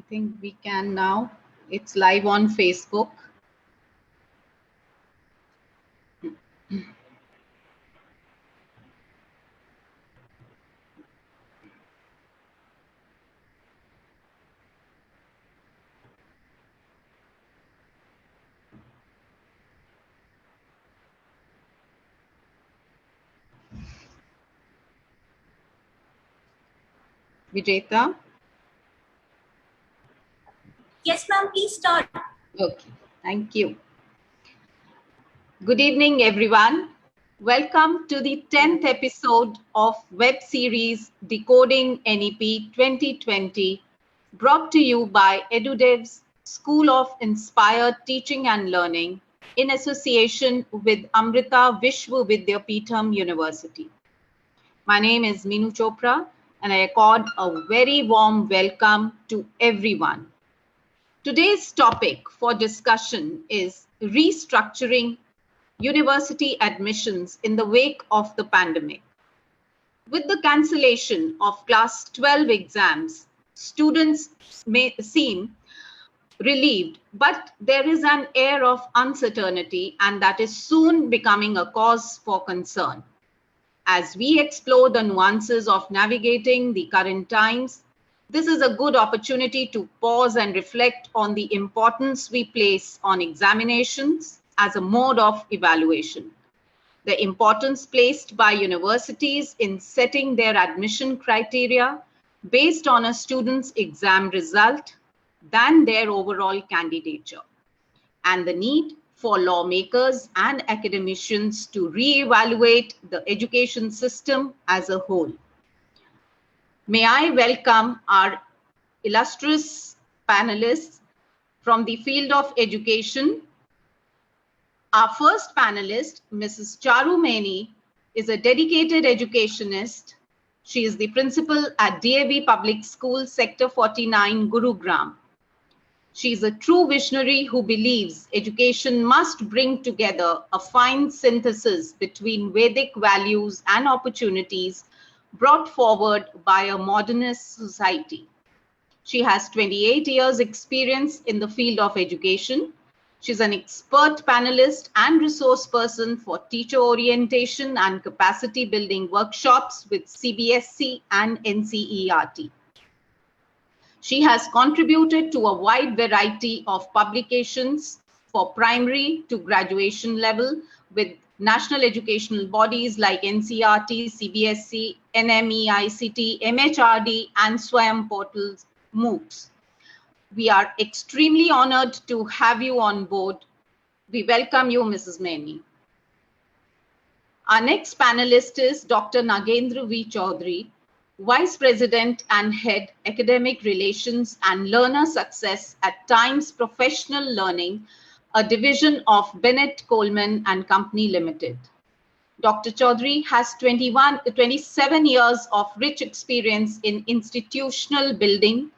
think we can now. It's live on Facebook. Vidyapeetham? Yes, ma'am, please start. Okay, thank you. Good evening, everyone. Welcome to the 10th episode of web series Decoding NEP 2020, brought to you by Edudevs, School of Inspired Teaching and Learning, in association with Amrita Vishwa Vidyapeetham University. My name is Meenu Chopra, and I accord a very warm welcome to everyone. Today's topic for discussion is restructuring university admissions in the wake of the pandemic. With the cancellation of class 12 exams, students may seem relieved, but there is an air of uncertainty, and that is soon becoming a cause for concern. As we explore the nuances of navigating the current times, this is a good opportunity to pause and reflect on the importance we place on examinations as a mode of evaluation, the importance placed by universities in setting their admission criteria based on a student's exam result than their overall candidature, and the need for lawmakers and academicians to reevaluate the education system as a whole. May I welcome our illustrious panelists from the field of education. Our first panelist, Mrs. Charu Maini, is a dedicated educationist. She is the principal at DAV Public School, Sector 49, Gurugram. She is a true visionary who believes education must bring together a fine synthesis between Vedic values and opportunities brought forward by a modernist society. She has 28 years experience in the field of education. She's an expert panelist and resource person for teacher orientation and capacity building workshops with CBSE and NCERT. She has contributed to a wide variety of publications for primary to graduation level with national educational bodies like NCERT, CBSE, NMEICT, MHRD, and SWAYAM portals, MOOCs. We are extremely honored to have you on board. We welcome you, Mrs. Maini. Our next panelist is Dr. Nagendra V. Chaudhary, Vice President and Head Academic Relations and Learner Success at Times Professional Learning, a division of Bennett Coleman and Company Limited. Dr. Chaudhary has 27 years of rich experience in institutional building,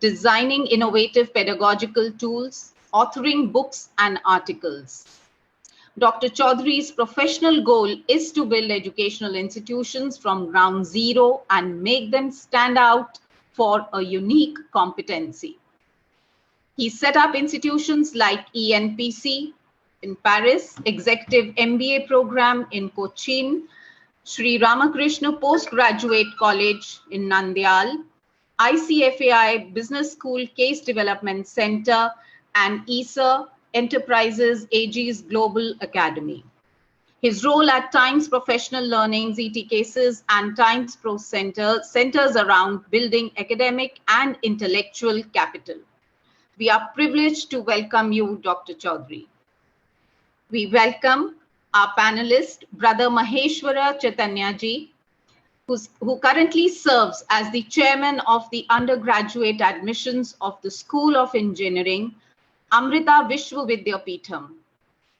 designing innovative pedagogical tools, authoring books and articles. Dr. Chaudhary's professional goal is to build educational institutions from ground zero and make them stand out for a unique competency. He set up institutions like ENPC in Paris, Executive MBA program in Cochin, Sri Ramakrishna Postgraduate College in Nandyal, ICFAI Business School Case Development Center, and ESA Enterprises AG's Global Academy. His role at Times Professional Learning, ZT Cases, and Times Pro Center centers around building academic and intellectual capital. We are privileged to welcome you, Dr. Chaudhary. We welcome our panelist, Brother Maheshwara Chaitanyaji, who currently serves as the chairman of the undergraduate admissions of the School of Engineering, Amrita Vishwa Vidyapeetham,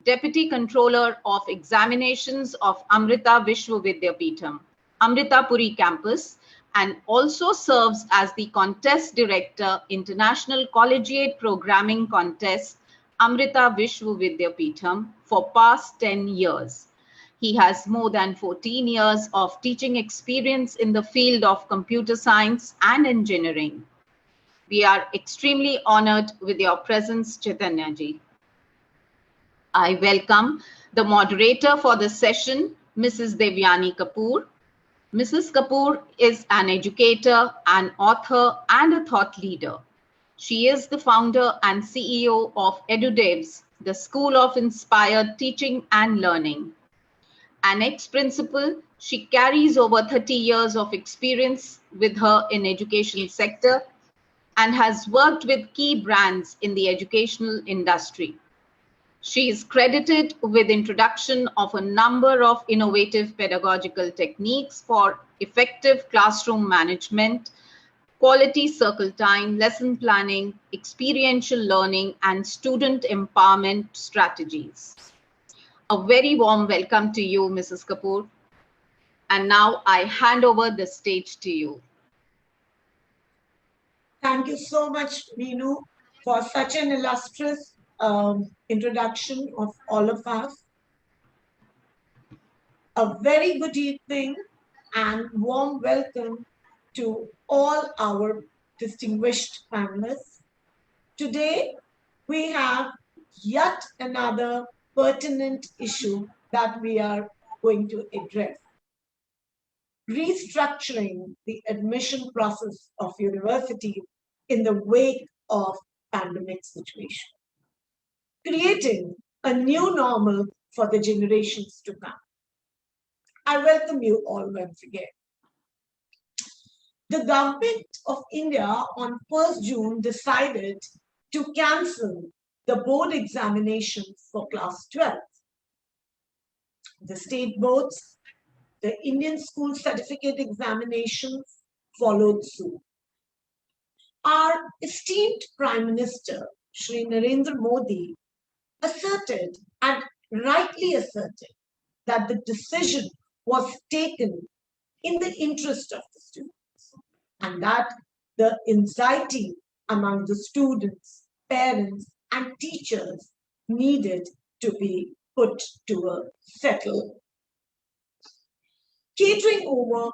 Deputy Controller of Examinations of Amrita Vishwa Vidyapeetham, Amrita Puri Campus, and also serves as the Contest Director, International Collegiate Programming Contest, Amrita Vishwa Vidyapeetham, for past 10 years. He has more than 14 years of teaching experience in the field of computer science and engineering. We are extremely honored with your presence, Chaitanya ji. I welcome the moderator for this session, Mrs. Devyani Kapoor. Mrs. Kapoor is an educator, an author, and a thought leader. She is the founder and CEO of Edudevs, the School of Inspired Teaching and Learning. An ex-principal, she carries over 30 years of experience with her in education sector and has worked with key brands in the educational industry. She is credited with introduction of a number of innovative pedagogical techniques for effective classroom management, quality circle time, lesson planning, experiential learning, and student empowerment strategies. A very warm welcome to you, Mrs. Kapoor. And now I hand over the stage to you. Thank you so much, Veenu, for such an illustrious introduction of all of us. A very good evening and warm welcome to all our distinguished panelists. Today, we have yet another pertinent issue that we are going to address. Restructuring the admission process of universities in the wake of pandemic situation. Creating a new normal for the generations to come. I welcome you all once again. The government of India on 1st June decided to cancel the board examinations for class 12. The state boards, the Indian school certificate examinations followed suit. Our esteemed Prime Minister, Shri Narendra Modi, asserted and rightly asserted that the decision was taken in the interest of the students and that the anxiety among the students, parents, and teachers needed to be put to a settle. Catering over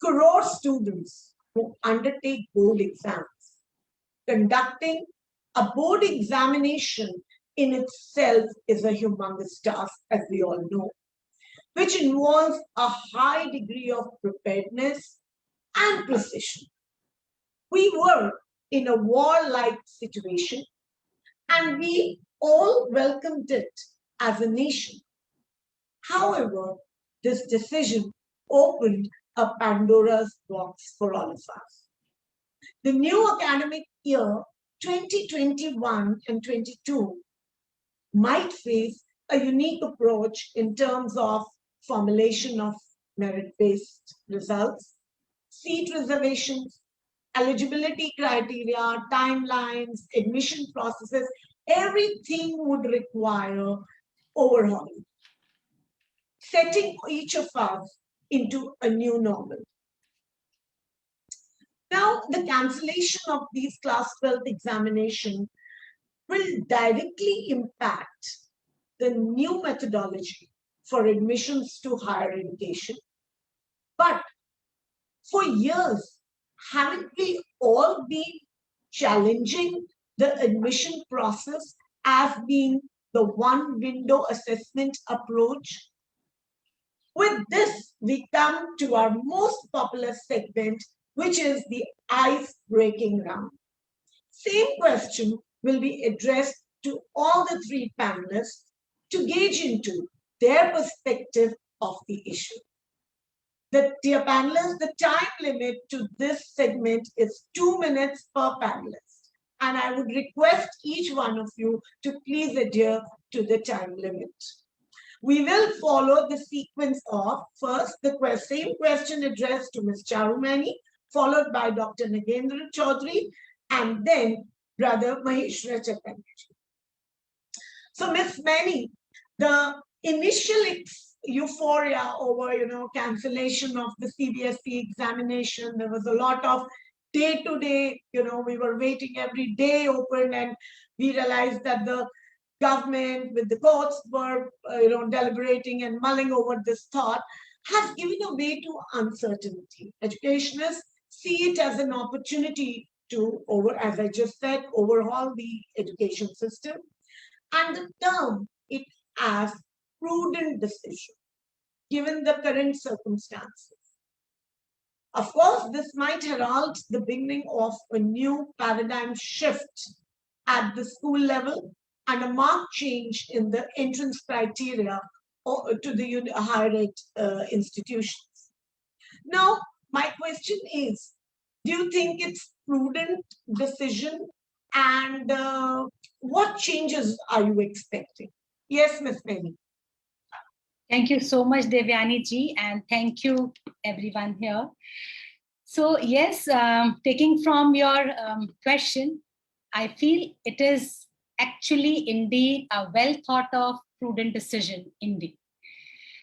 crore students who undertake board exams, conducting a board examination in itself is a humongous task, as we all know, which involves a high degree of preparedness and precision. We were in a war-like situation, and we all welcomed it as a nation. However, this decision opened a Pandora's box for all of us. The new academic year 2021 and 22 might face a unique approach in terms of formulation of merit-based results, seat reservations, eligibility criteria, timelines, admission processes. Everything would require overhauling, setting each of us into a new normal. Now, the cancellation of these class 12 examinations will directly impact the new methodology for admissions to higher education. But for years, haven't we all been challenging the admission process as being the one window assessment approach? With this, we come to our most popular segment, which is the ice-breaking round. Same question will be addressed to all the three panelists to gauge into their perspective of the issue. Dear panelists, the time limit to this segment is 2 minutes per panelist. And I would request each one of you to please adhere to the time limit. We will follow the sequence of first the same question addressed to Ms. Charumani, followed by Dr. Nagendra Chaudhary, and then Brother Maheshwara Chaitanya. So, Ms. Mani, the initial euphoria over, cancellation of the CBSE examination, there was a lot of day-to-day, we were waiting every day open, and we realized that the government with the courts were, deliberating and mulling over this thought, has given a way to uncertainty. Educationists see it as an opportunity to, as I just said, overhaul the education system, and the term it as prudent decision, given the current circumstances. Of course, this might herald the beginning of a new paradigm shift at the school level and a marked change in the entrance criteria to the higher ed institutions. Now, my question is, do you think it's prudent decision, and what changes are you expecting? Yes, Ms. Mary. Thank you so much, Devyani ji, and thank you everyone here. So yes, taking from your question, I feel it is actually indeed a well thought of prudent decision indeed.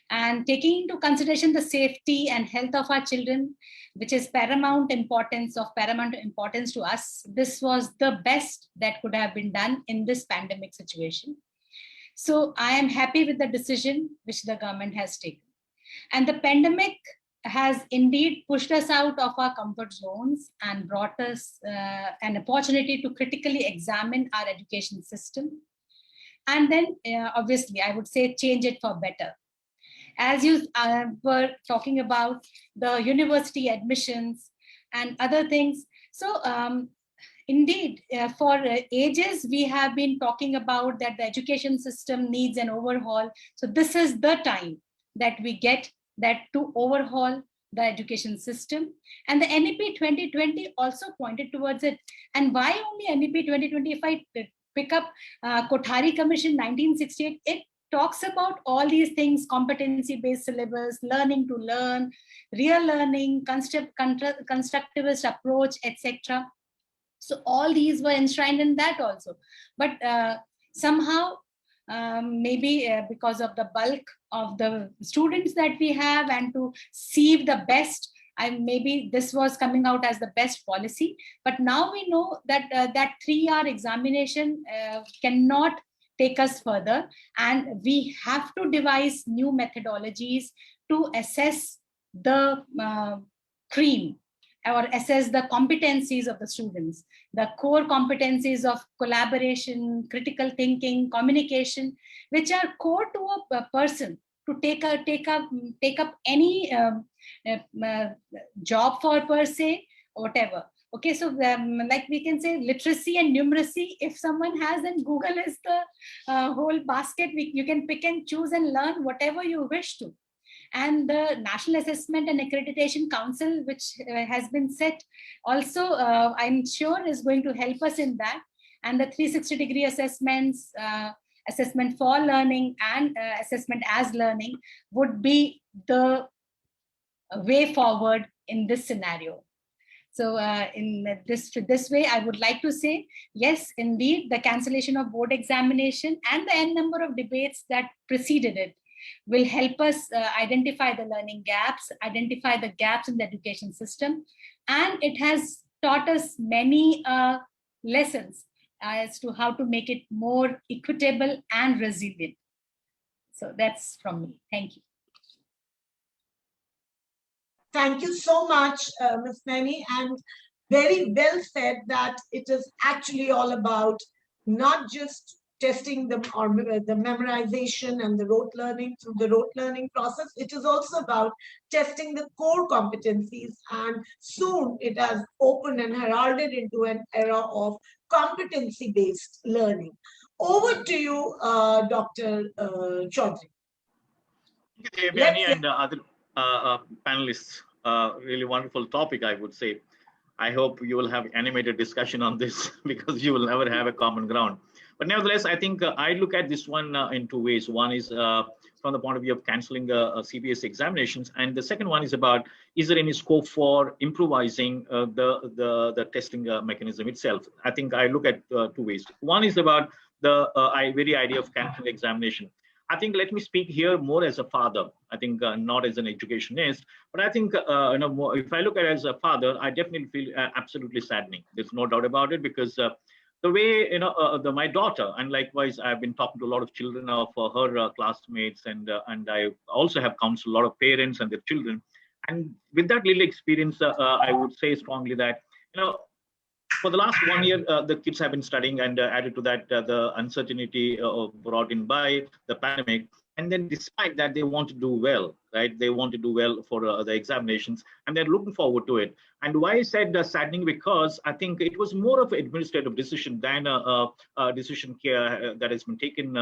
And taking into consideration the safety and health of our children, which is paramount importance to us, this was the best that could have been done in this pandemic situation. So I am happy with the decision which the government has taken. And the pandemic has indeed pushed us out of our comfort zones and brought us an opportunity to critically examine our education system. And then obviously, I would say change it for better. As you were talking about the university admissions and other things. So indeed, for ages, we have been talking about that the education system needs an overhaul. So this is the time that we get that to overhaul the education system. And the NEP 2020 also pointed towards it. And why only NEP 2020? If I pick up Kothari Commission 1968, it talks about all these things: competency-based syllabus, learning to learn, real learning, constructivist approach, etc. So all these were enshrined in that also. But somehow, maybe because of the bulk of the students that we have and to sieve the best, maybe this was coming out as the best policy. But now we know that that 3-year examination cannot take us further, and we have to devise new methodologies to assess the cream or assess the competencies of the students, the core competencies of collaboration, critical thinking, communication, which are core to a person to take up any job for per se, whatever. Okay, so like we can say literacy and numeracy, if someone has, then Google is the whole basket. You can pick and choose and learn whatever you wish to. And the National Assessment and Accreditation Council, which has been set, also I'm sure is going to help us in that. And the 360-degree assessments, assessment for learning and assessment as learning would be the way forward in this scenario. So in this way, I would like to say, yes, indeed, the cancellation of board examination and the n number of debates that preceded it will help us identify the learning gaps, identify the gaps in the education system. And it has taught us many lessons as to how to make it more equitable and resilient. So that's from me. Thank you. Thank you so much, Ms. Nani, and very well said that it is actually all about not just testing the memorization and the rote learning through the rote learning process. It is also about testing the core competencies, and soon it has opened and heralded into an era of competency-based learning. Over to you, Dr. Chaudhary. Thank you, Devyani, and other panelists. Really wonderful topic, I would say. I hope you will have animated discussion on this because you will never have a common ground. But nevertheless, I think I look at this one in two ways. One is from the point of view of cancelling CBSE examinations, and the second one is about, is there any scope for improvising the testing mechanism itself? I think I look at two ways. One is about the very idea of cancelling examination. I think, let me speak here more as a father. I think not as an educationist, but I think if I look at it as a father, I definitely feel absolutely saddening. There's no doubt about it, because the way my daughter, and likewise I've been talking to a lot of children of her classmates, and I also have counseled a lot of parents and their children, And with that little experience, I would say strongly that, for the last 1 year, the kids have been studying, and added to that, the uncertainty brought in by the pandemic. And then despite that, they want to do well, right? They want to do well for the examinations, and they're looking forward to it. And why I said saddening, because I think it was more of an administrative decision than a decision that has been taken,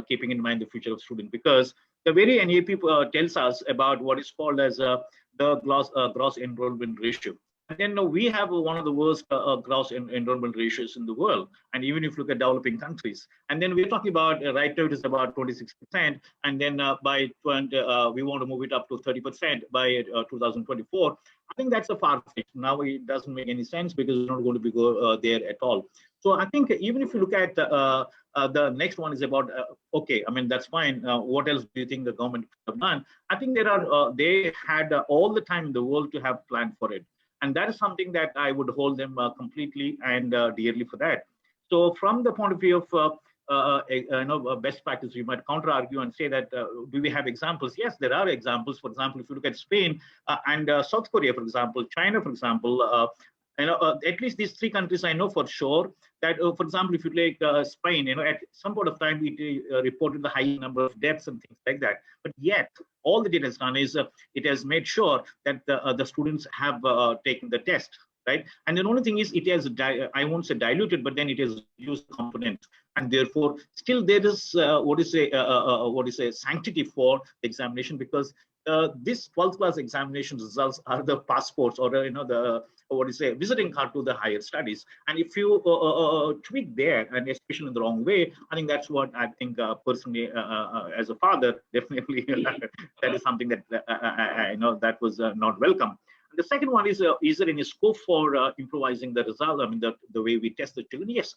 keeping in mind the future of students. Because the very NEP tells us about what is called as the gross enrollment ratio. And then we have one of the worst gross enrollment ratios in the world. And even if you look at developing countries, and then we're talking about right now it is about 26%, and then by 20, we want to move it up to 30% by 2024. I think that's a far fetch. Now it doesn't make any sense, because we're not going to be there at all. So I think even if you look at the next one is about, okay, I mean, that's fine. What else do you think the government could have done? I think they had all the time in the world to have planned for it. And that is something that I would hold them completely and dearly for that. So from the point of view of best practice, you might counter argue and say that do we have examples? Yes, there are examples. For example, if you look at Spain and South Korea, for example, China, for example, at least these three countries I know for sure that, for example, if you take Spain, at some point of time it reported the high number of deaths and things like that. But yet, all that it has done is it has made sure that the students have taken the test, right? And the only thing is it has, I won't say diluted, but then it has used components, and therefore still there is what is a sanctity for the examination, because this 12th class examination results are the passports, or the visiting card to the higher studies. And if you tweak there, and especially in the wrong way, I think that's what I think personally, as a father, definitely that is something that I know that was not welcome. The second one is there any scope for improvising the result? I mean, the way we test the children? Yes,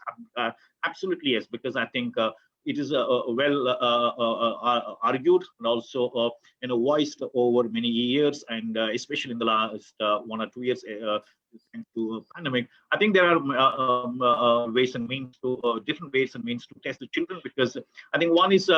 absolutely yes, because I think it is well argued and also voiced over many years, and especially in the last 1 or 2 years thanks to pandemic. I think there are ways and means to different ways and means to test the children, because I think one is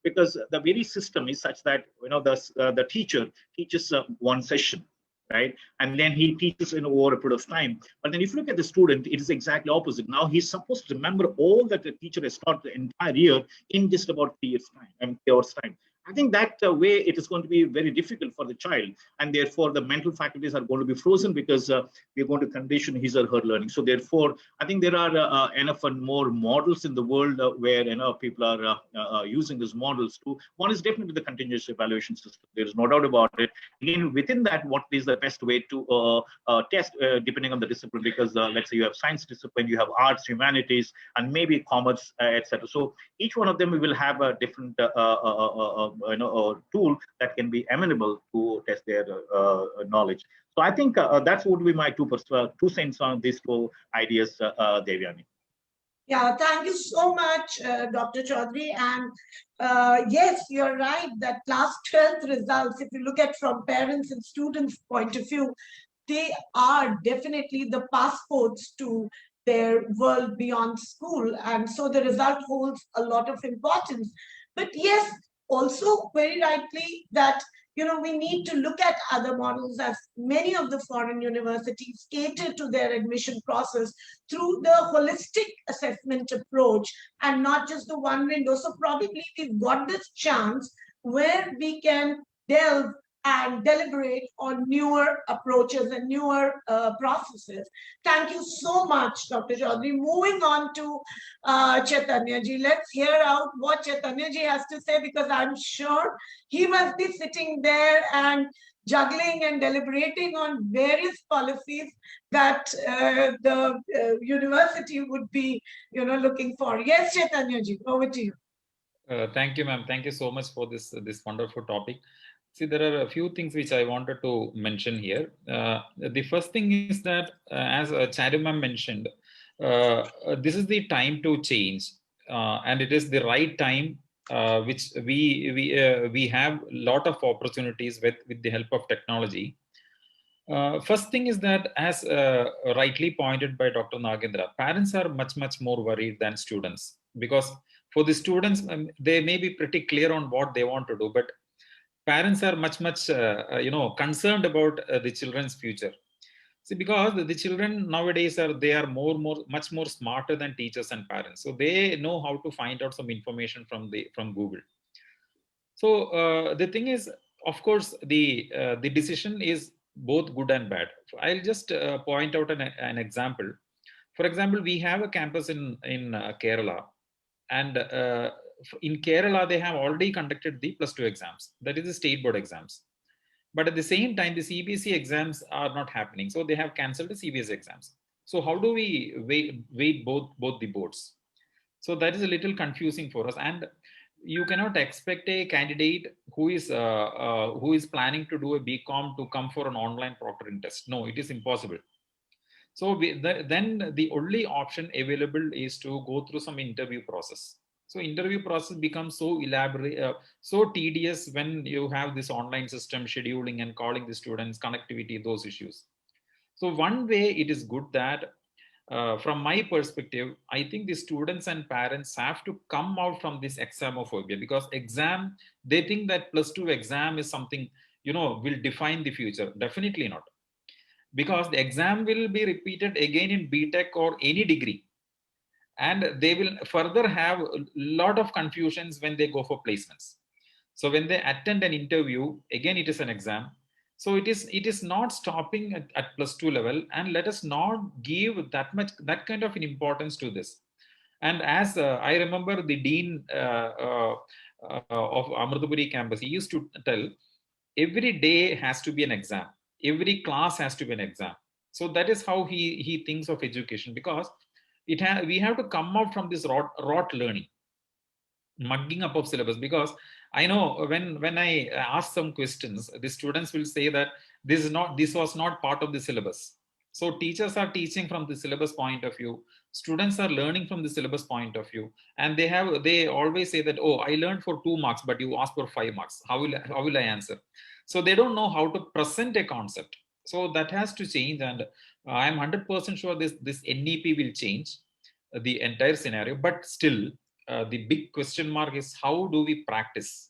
because the very system is such that the teacher teaches one session, right? And then he teaches in over a period of time. But then if you look at the student, it is exactly opposite. Now he's supposed to remember all that the teacher has taught the entire year in just about 3 years' time, 3 hours' time. I think that way it is going to be very difficult for the child, and therefore the mental faculties are going to be frozen, because we're going to condition his or her learning. So therefore, I think there are enough and more models in the world where people are using these models to. One is definitely the continuous evaluation system. There is no doubt about it. Again, within that, what is the best way to test depending on the discipline? Because let's say you have science discipline, you have arts, humanities, and maybe commerce, etc. So each one of them will have a different a tool that can be amenable to test their knowledge. So I think that's would be my two cents on these two ideas, Devyani. Yeah, thank you so much, Dr. Chaudhary. And yes, you're right that class 12th results, if you look at from parents and students' point of view, they are definitely the passports to their world beyond school. And so the result holds a lot of importance. But yes, also very rightly that we need to look at other models, as many of the foreign universities cater to their admission process through the holistic assessment approach and not just the one window. So probably we've got this chance where we can delve and deliberate on newer approaches and newer processes. Thank you so much, Dr. Chaudhary. Moving on to Chaitanya ji. Let's hear out what Chaitanya ji has to say, because I'm sure he must be sitting there and juggling and deliberating on various policies that the university would be, looking for. Yes, Chaitanya ji, over to you. Thank you, ma'am. Thank you so much for this wonderful topic. See, there are a few things which I wanted to mention here. The first thing is that, as Charu ma'am mentioned, this is the time to change, and it is the right time, which we have a lot of opportunities with the help of technology. First thing is that, as rightly pointed by Dr. Nagendra, parents are much more worried than students, because for the students, they may be pretty clear on what they want to do, but parents are much concerned about the children's future. See, because the children nowadays are much more smarter than teachers and parents, so they know how to find out some information from Google. So the thing is, of course, the decision is both good and bad. I'll just point out an example. For example, we have a campus in Kerala, and in Kerala they have already conducted the +2 exams, that is the state board exams. But at the same time, the CBSE exams are not happening, so they have cancelled the CBSE exams. So how do we weight both the boards? So that is a little confusing for us, and you cannot expect a candidate who is planning to do a BCom to come for an online proctoring test. No, it is impossible. So then the only option available is to go through some interview process. So interview process becomes so elaborate, so tedious when you have this online system, scheduling and calling the students, connectivity, those issues. So one way it is good that from my perspective, I think the students and parents have to come out from this examophobia, because they think that +2 exam is something, will define the future. Definitely not, because the exam will be repeated again in BTech or any degree, and they will further have a lot of confusions when they go for placements. So when they attend an interview, again it is an exam. So it is not stopping at +2 level, and let us not give that kind of an importance to this. And as I remember the dean of Amritapuri campus, he used to tell, every day has to be an exam, every class has to be an exam. So that is how he thinks of education, because we have to come out from this rot learning, mugging up of syllabus. Because I know when I ask some questions, the students will say that this was not part of the syllabus. So teachers are teaching from the syllabus point of view, students are learning from the syllabus point of view, and they always say that, oh, I learned for 2 marks, but you asked for 5 marks. How will I answer? So they don't know how to present a concept. So that has to change, and I'm 100% sure this NEP will change the entire scenario. But still, the big question mark is, how do we practice?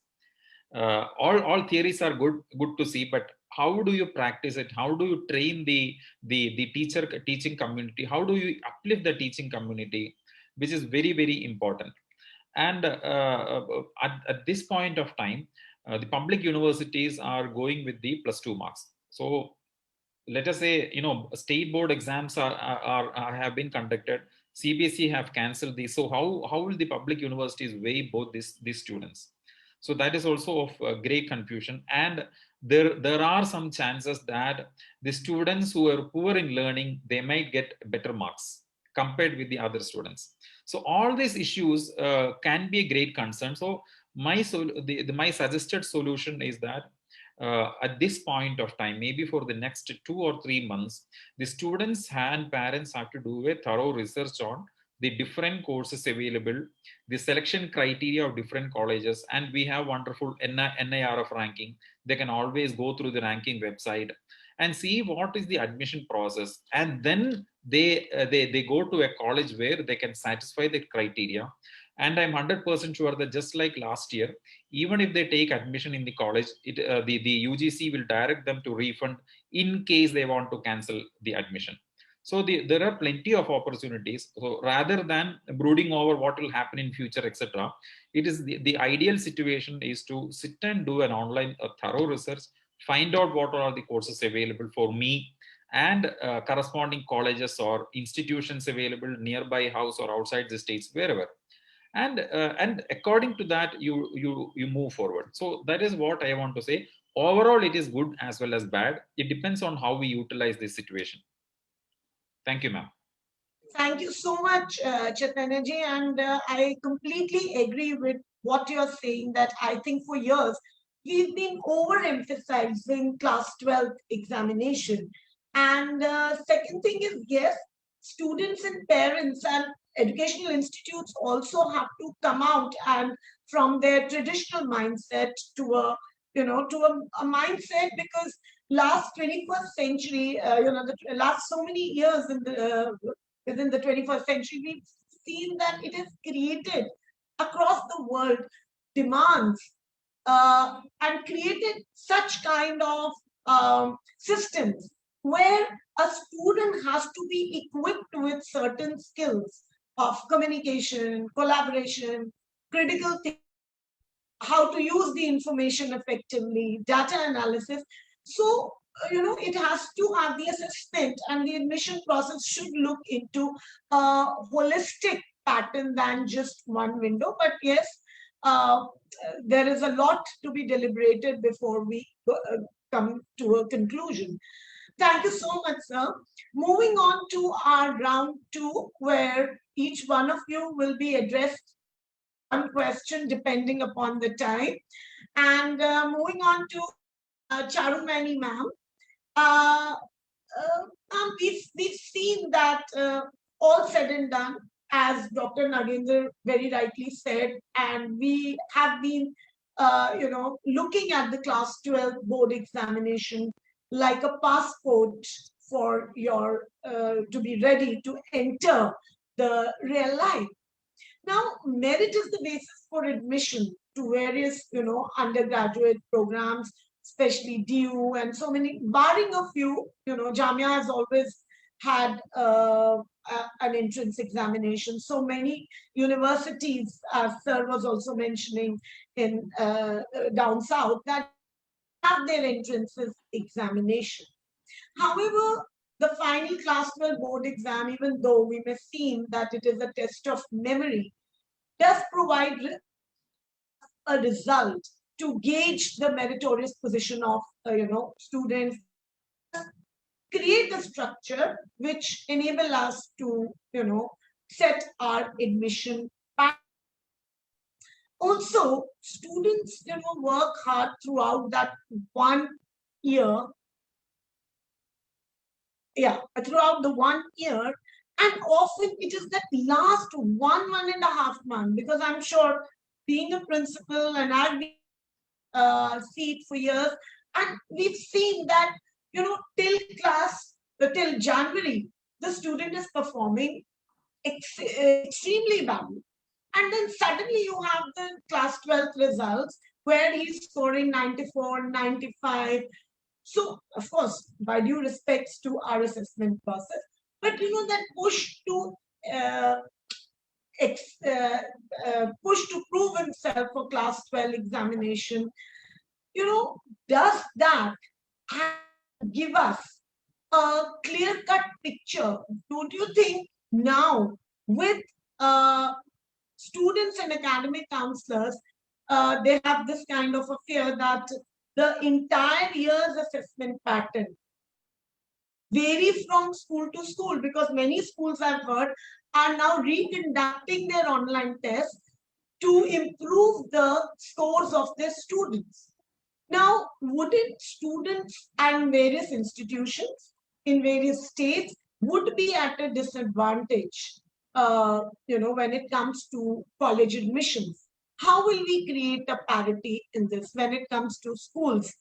All theories are good to see, but how do you practice it? How do you train the teaching community? How do you uplift the teaching community, which is very, very important. And at this point of time, the public universities are going with the +2 marks. So let us say, state board exams have been conducted, CBSE have cancelled these. So how will the public universities weigh both these students? So that is also of great confusion. And there are some chances that the students who are poor in learning, they might get better marks compared with the other students. So all these issues can be a great concern. So my suggested solution is that at this point of time, maybe for the next 2 or 3 months, the students and parents have to do a thorough research on the different courses available, the selection criteria of different colleges, and we have wonderful NIRF ranking. They can always go through the ranking website and see what is the admission process, and then they go to a college where they can satisfy the criteria. And I'm 100% sure that just like last year, even if they take admission in the college, the UGC will direct them to refund in case they want to cancel the admission. So there are plenty of opportunities. So rather than brooding over what will happen in future, etc., it is the ideal situation is to sit and do an online thorough research, find out what are the courses available for me, and corresponding colleges or institutions available nearby house or outside the states, wherever. And according to that, you move forward. So that is what I want to say. Overall, it is good as well as bad. It depends on how we utilize this situation. Thank you, ma'am. Thank you so much, Chaitanya-ji. And I completely agree with what you're saying, that I think for years, we've been overemphasizing class 12 examination. And second thing is, yes, students and parents and educational institutes also have to come out and from their traditional mindset to a mindset, because last 21st century, the last so many years within the 21st century, we've seen that it has created across the world demands and created such kind of systems where a student has to be equipped with certain skills of communication, collaboration, critical thinking, how to use the information effectively, data analysis. So, it has to have the assessment, and the admission process should look into a holistic pattern than just one window. But yes, there is a lot to be deliberated before we come to a conclusion. Thank you so much, sir. Moving on to our round 2, where each one of you will be addressed one question depending upon the time. And moving on to Charumani ma'am. We've seen that all said and done, as Dr. Nagendra very rightly said, and we have been, looking at the class 12 board examination like a passport for your to be ready to enter the real life. Now, merit is the basis for admission to various, undergraduate programs, especially DU and so many, barring a few, Jamia has always had an entrance examination. So many universities, as Sir was also mentioning in down south, that have their entrances examination. However, the final class 12 board exam, even though we may seem that it is a test of memory, does provide a result to gauge the meritorious position of students, create a structure which enable us to set our admission pattern. Also, students work hard throughout that 1 year. Throughout the 1 year, and often it is that last 1.5 months, because I'm sure being a principal and I've been seat for years, and we've seen that till January the student is performing extremely badly, and then suddenly you have the class 12th results where he's scoring 94, 95. So, of course, by due respects to our assessment process, but that push to prove himself for class 12 examination, does that give us a clear-cut picture? Don't you think now with students and academic counselors, they have this kind of a fear that the entire year's assessment pattern vary from school to school, because many schools I've heard are now reconducting their online tests to improve the scores of their students. Now, wouldn't students and various institutions in various states would be at a disadvantage, when it comes to college admissions? How will we create a parity in this when it comes to schools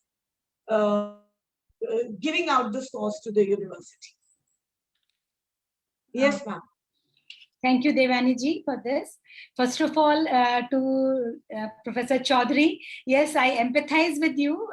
giving out the scores to the university? Yes, ma'am. Thank you, Devani ji, for this. First of all, to Professor Chaudhary, yes, I empathize with you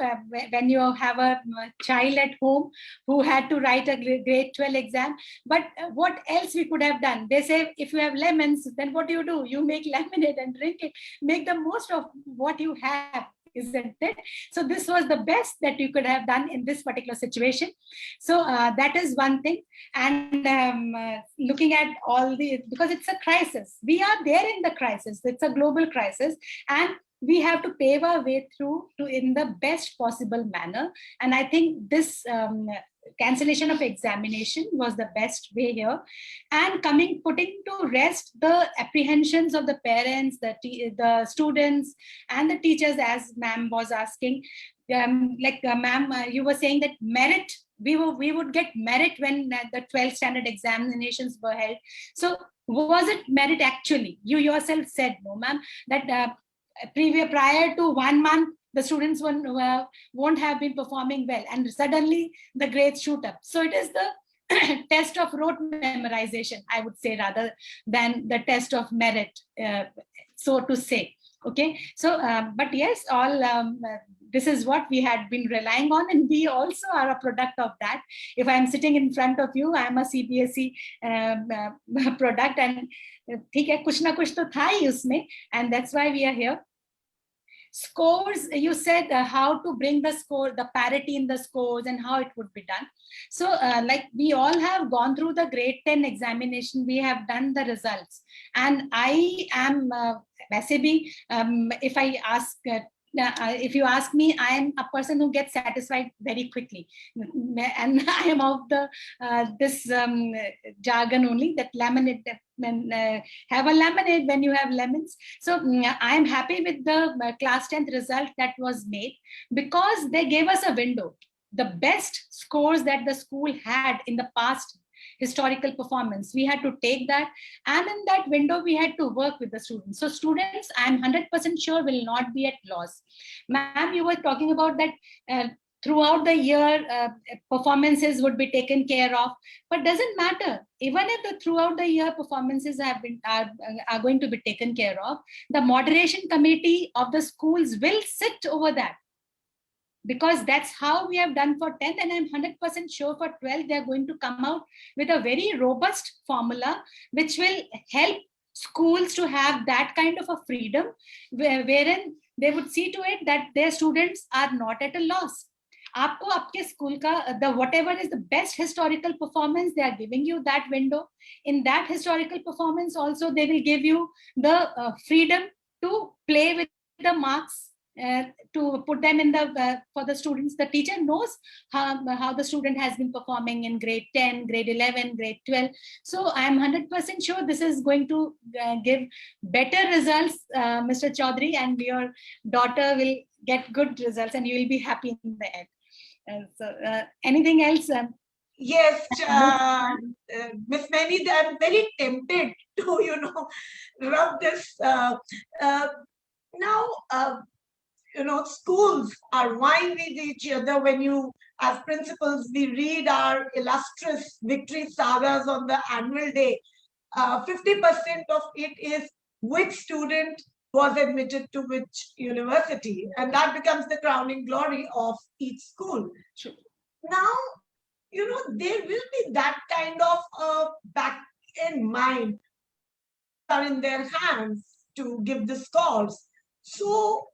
when you have a child at home who had to write a grade 12 exam. But what else we could have done? They say, if you have lemons, then what do? You make lemonade and drink it. Make the most of what you have, isn't it? So this was the best that you could have done in this particular situation. So that is one thing. And looking at all because it's a crisis. We are there in the crisis. It's a global crisis. And we have to pave our way through in the best possible manner. And I think this cancellation of examination was the best way here, and putting to rest the apprehensions of the parents, the students, and the teachers, as ma'am was asking. Ma'am, you were saying that merit, we would get merit when the 12th standard examinations were held. So was it merit actually? You yourself said, no, ma'am, that prior to 1 month, the students won't have been performing well, and suddenly the grades shoot up. So it is the test of rote memorization, I would say, rather than the test of merit, so to say. Okay, so but yes, all this is what we had been relying on, and we also are a product of that. If I'm sitting in front of you, I'm a CBSE product, and ठीक है, कुछ ना कुछ तो था ही उसमें, and that's why we are here. Scores, you said how to bring the score, the parity in the scores, and how it would be done. So like we all have gone through the grade 10 examination, we have done the results, and I am वैसे भी if I ask if you ask me, I am a person who gets satisfied very quickly, and I am of the this jargon only, that laminate, have a lemonade when you have lemons. So I am happy with the class 10th result that was made, because they gave us a window. The best scores that the school had in the past historical performance, we had to take that, and in that window we had to work with the students. So students, I'm 100% sure, will not be at loss. Ma'am, you were talking about that throughout the year performances would be taken care of, but doesn't matter. Even if the throughout the year performances are going to be taken care of, the moderation committee of the schools will sit over that, because that's how we have done for 10th, and I'm 100% sure for 12th they're going to come out with a very robust formula which will help schools to have that kind of a freedom, wherein they would see to it that their students are not at a loss. आपको आपके school का the whatever is the best historical performance, they are giving you that window. In that historical performance also, they will give you the freedom to play with the marks, to put them in the for the students. The teacher knows how the student has been performing in grade 10, grade 11, grade 12. So I'm 100% sure this is going to give better results, Mr. Chaudhary, and your daughter will get good results, and you will be happy in the end. So anything else? Yes, Miss Many, I'm very tempted to, rub this. Now, schools are vying with each other. When you, as principals, we read our illustrious victory sagas on the annual day, 50% of it is which student was admitted to which university, and that becomes the crowning glory of each school. Sure. Now, there will be that kind of back in mind are in their hands to give the scores. So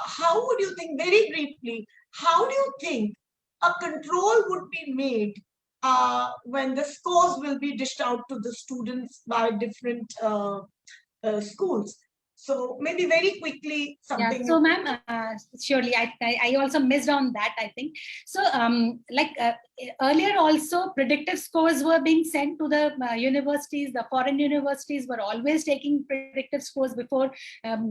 how would you think, very briefly, how do you think a control would be made when the scores will be dished out to the students by different schools? So maybe very quickly something. Yeah, so ma'am, surely I also missed on that, I think. So earlier also predictive scores were being sent to the universities. The foreign universities were always taking predictive scores before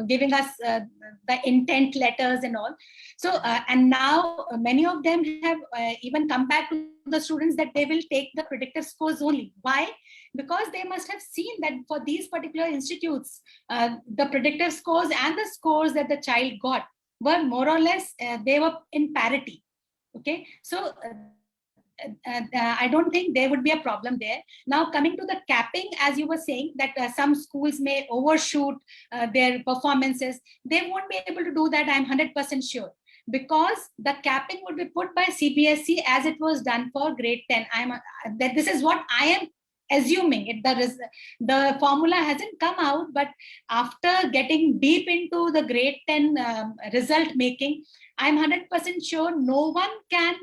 giving us the intent letters and all. So and now many of them have even come back to the students that they will take the predictive scores only. Why? Because they must have seen that for these particular institutes, the predictive scores and the scores that the child got were more or less, they were in parity. Okay, so I don't think there would be a problem there. Now, coming to the capping, as you were saying, that some schools may overshoot their performances, they won't be able to do that, I'm 100% sure. Because the capping would be put by CBSE as it was done for grade 10. That this is what I am assuming. The formula hasn't come out, but after getting deep into the grade 10 result making, I'm 100% sure no one can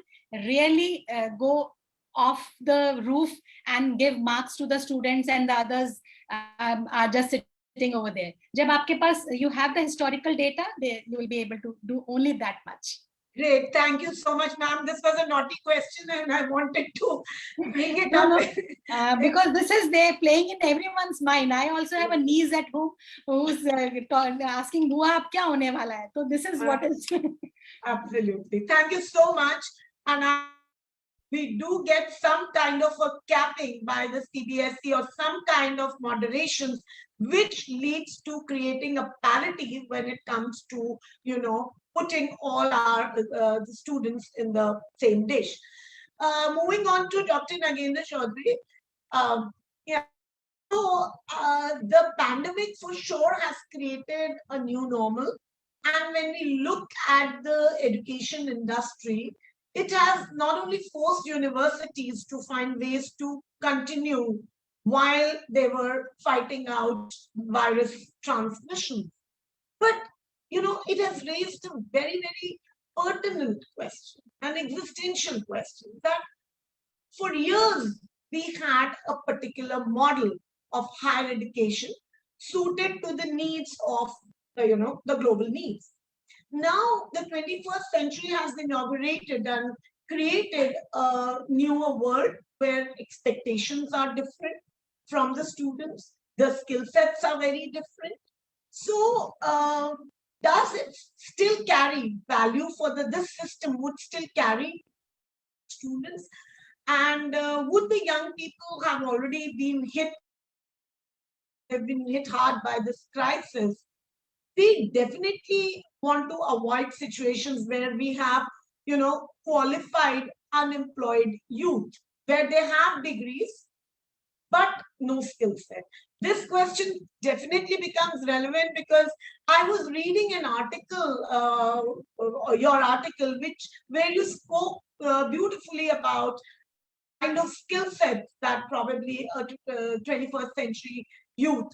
really go off the roof and give marks to the students, and the others are just sitting over there. Jab aapke paas, you have the historical data, you will be able to do only that much. Great. Thank you so much, ma'am. This was a naughty question and I wanted to bring it up. No. Because this is there playing in everyone's mind. I also have a niece at home who's asking, Bua, ab kya hone wala hai? So this is what is. Absolutely. Thank you so much. And we do get some kind of a capping by the CBSE or some kind of moderation, which leads to creating a parity when it comes to, putting all our the students in the same dish. Moving on to Dr. Nagendra Chaudhary. Yeah. So the pandemic for sure has created a new normal. And when we look at the education industry, it has not only forced universities to find ways to continue while they were fighting out virus transmission, but it has raised a very, very pertinent question, an existential question, that for years we had a particular model of higher education suited to the needs of the global needs. Now the 21st century has inaugurated and created a newer world where expectations are different from the students, the skill sets are very different. So does it still carry value for this system would still carry students, and would the young people have already been hit, have been hit hard by this crisis? We definitely want to avoid situations where we have, qualified unemployed youth, where they have degrees but no skill set. This question definitely becomes relevant because I was reading an article, your article, where you spoke beautifully about kind of skill sets that probably a 21st century youth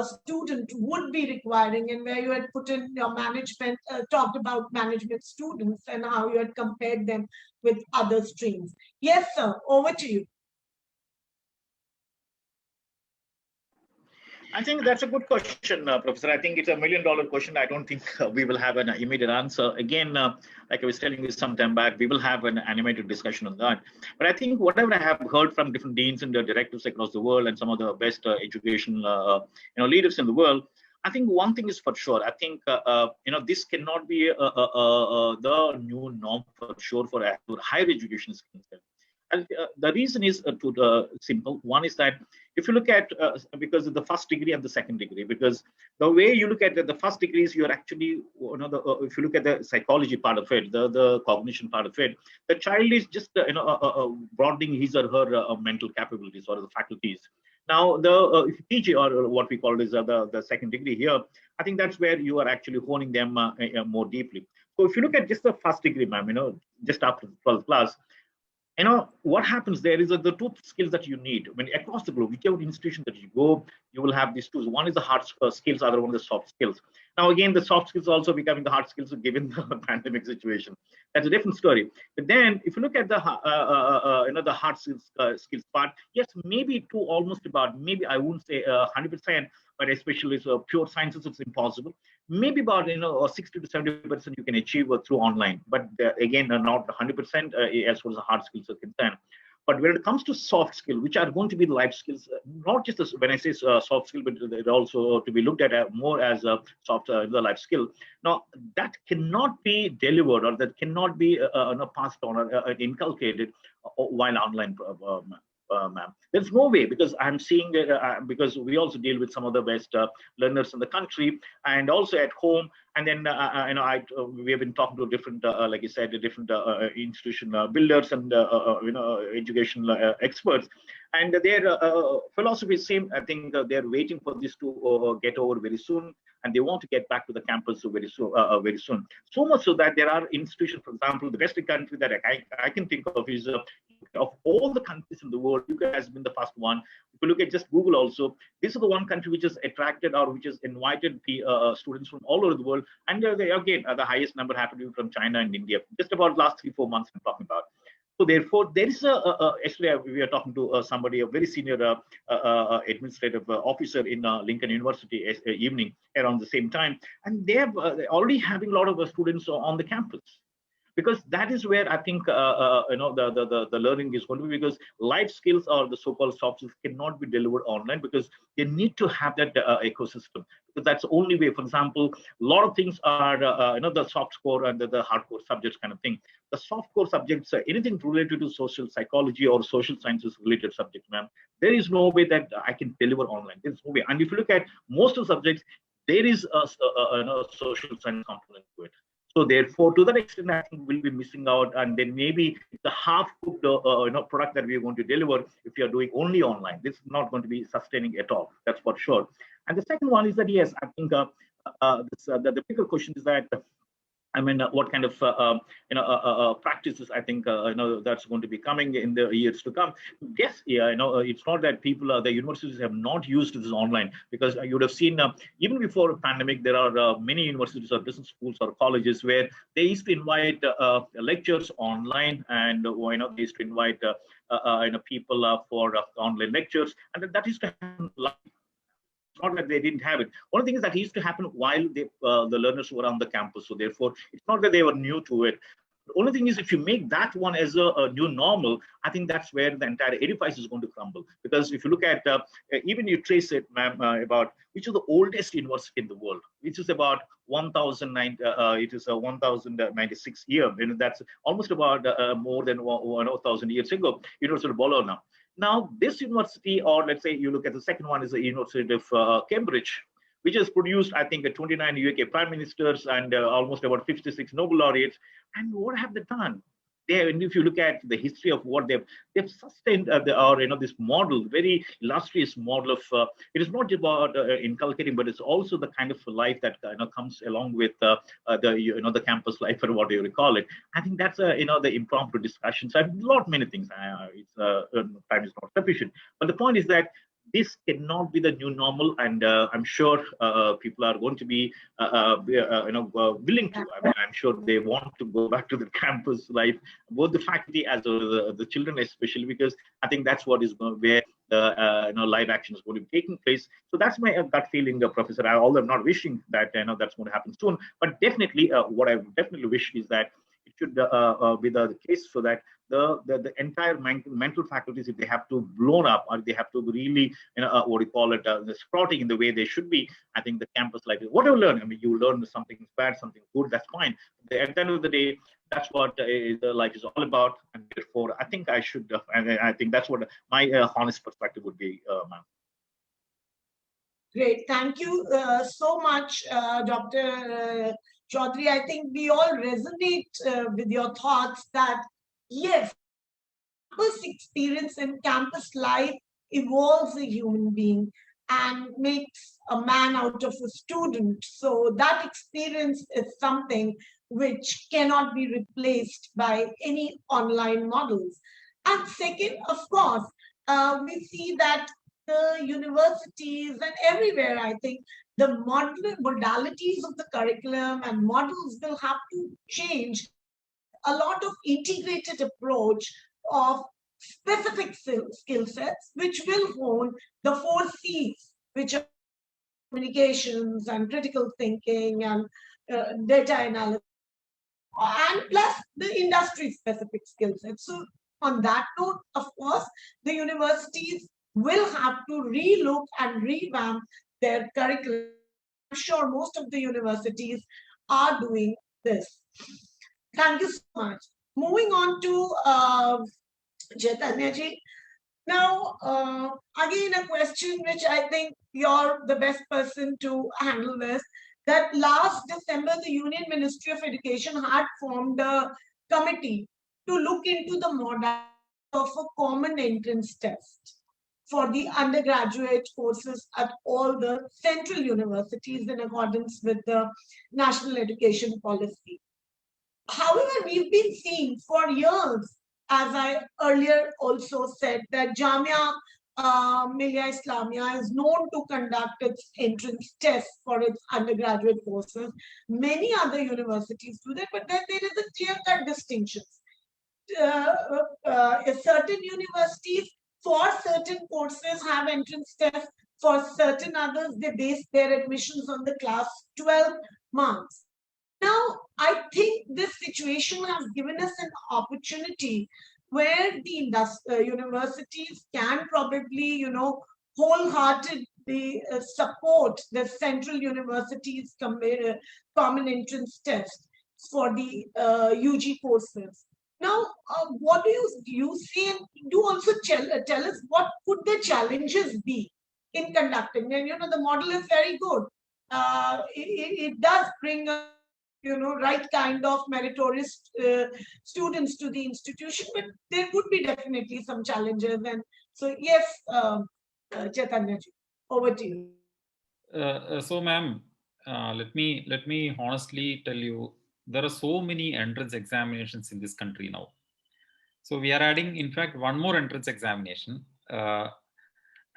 student would be requiring, and where you had put in your management, talked about management students and how you had compared them with other streams. Yes, sir, over to you. I think that's a good question, Professor. I think it's $1 million question. I don't think we will have an immediate answer. Again, like I was telling you some time back, we will have an animated discussion on that. But I think whatever I have heard from different deans and directives across the world and some of the best education leaders in the world, I think one thing is for sure. I think this cannot be the new norm for sure for higher education is concerned. And the reason is simple. One is that if you look at, because of the first degree and the second degree, because the way you look at the first degrees, you're actually, if you look at the psychology part of it, the cognition part of it, the child is just, broadening his or her mental capabilities or the faculties. Now, the PG, or what we call is the second degree here, I think that's where you are actually honing them more deeply. So if you look at just the first degree, ma'am, just after 12th class, what happens there is that the two skills that you need when across the globe, whichever institution that you go, you will have these two. One is the hard skills, other one is the soft skills. Now, again, the soft skills also becoming the hard skills given the pandemic situation. That's a different story. But then, if you look at the the hard skills part, yes, maybe to almost about, maybe I wouldn't say 100%, but especially pure sciences, it's impossible. Maybe about 60 to 70% you can achieve through online, but again, not 100% as far as the hard skills are concerned. But when it comes to soft skills, which are going to be life skills, not just when I say soft skill, but they're also to be looked at more as a soft the life skill. Now, that cannot be delivered, or that cannot be passed on or inculcated while online. Ma'am, there's no way, because I'm seeing because we also deal with some of the best learners in the country and also at home. And then we have been talking to different, like you said, different institution builders and educational experts, and their philosophy is same. I think they're waiting for this to get over very soon, and they want to get back to the campus very soon. So much so that there are institutions, for example, the best country that I can think of is of all the countries in the world, UK has been the first one. If you look at just Google also, this is the one country which has attracted or which has invited the students from all over the world. And again, the highest number happened to be from China and India, just about last 3-4 months I'm talking about. So therefore, there is actually we are talking to somebody, a very senior administrative officer in Lincoln University evening around the same time, and they're already having a lot of students on the campus. Because that is where I think the learning is going to be, because life skills or the so-called soft skills cannot be delivered online, because they need to have that ecosystem, because that's the only way. For example, a lot of things are the soft core and the hardcore subjects kind of thing. The soft core subjects, anything related to social psychology or social sciences related subjects, ma'am, there is no way that I can deliver online. There's no way. And if you look at most of the subjects, there is a social science component to it. So therefore, to that extent, I think we'll be missing out, and then maybe the half-cooked product that we are going to deliver if you are doing only online. This is not going to be sustaining at all. That's for sure. And the second one is that yes, I think the bigger question is that what kind of practices I think that's going to be coming in the years to come. Yes, yeah, it's not that people, the universities have not used this online, because you would have seen even before the pandemic, there are many universities or business schools or colleges where they used to invite lectures online, and they used to invite people for online lectures, and that used to happen live. It's not that they didn't have it. One thing is that it used to happen while the learners were on the campus. So therefore, it's not that they were new to it. The only thing is, if you make that one as a new normal, I think that's where the entire edifice is going to crumble. Because if you look at, even you trace it, ma'am, about which is the oldest university in the world, which is about 1009, it is a 1096 year. That's almost about more than 1,000 years ago, University of Bologna. Now, this university, or let's say you look at the second one, is the University of Cambridge, which has produced, I think, 29 UK prime ministers and almost about 56 Nobel laureates. And what have they done? And if you look at the history of what they've sustained, this model, very illustrious model of it is not about inculcating, but it's also the kind of life that comes along with the campus life, or what you recall it. I think that's the impromptu discussions. A lot many things. Time is not sufficient, but the point is that this cannot be the new normal, and I'm sure people are going to be, willing to. I'm sure they want to go back to the campus life, both the faculty as well as the children, especially because I think that's what is where live action is going to be taking place. So that's my gut feeling, Professor. Although I'm not wishing that that's going to happen soon, but definitely, what I definitely wish is that it should be the case, so that the entire mental faculties, if they have to blown up, or they have to really, what do you call it, the sprouting in the way they should be, I think the campus life is whatever you learn. I mean, you learn something bad, something good, that's fine. At the end of the day, that's what the life is all about, and therefore, I think I should, and I think that's what my honest perspective would be, ma'am. Great, thank you so much, Dr. Chaudhary. I think we all resonate with your thoughts that yes, campus experience and campus life evolves a human being and makes a man out of a student. So that experience is something which cannot be replaced by any online models. And second, of course, we see that the universities and everywhere, I think, the modalities of the curriculum and models will have to change. A lot of integrated approach of specific skill sets, which will hone the 4 C's, which are communications and critical thinking and data analysis, and plus the industry specific skill sets. So on that note, of course, the universities will have to relook and revamp their curriculum. I'm sure most of the universities are doing this. Thank you so much. Moving on to Chaitanya ji. Now, again, a question which I think you're the best person to handle this. That last December, the Union Ministry of Education had formed a committee to look into the modality of a common entrance test for the undergraduate courses at all the central universities in accordance with the National Education Policy. However, we've been seeing for years, as I earlier also said, that Jamia Millia Islamia is known to conduct its entrance tests for its undergraduate courses. Many other universities do that, but then there is a clear-cut distinction. Certain universities, for certain courses, have entrance tests. For certain others, they base their admissions on the class 12 marks. Now, I think this situation has given us an opportunity where the universities can probably, wholeheartedly support the central universities' common entrance test for the UG courses. Now, what do you see? And do also tell us what could the challenges be in conducting. And the model is very good. It does bring a right kind of meritorious students to the institution, but there would be definitely some challenges. And so, yes, Chaitanya ji, over to you. So, ma'am, let me honestly tell you, there are so many entrance examinations in this country now. So we are adding, in fact, one more entrance examination,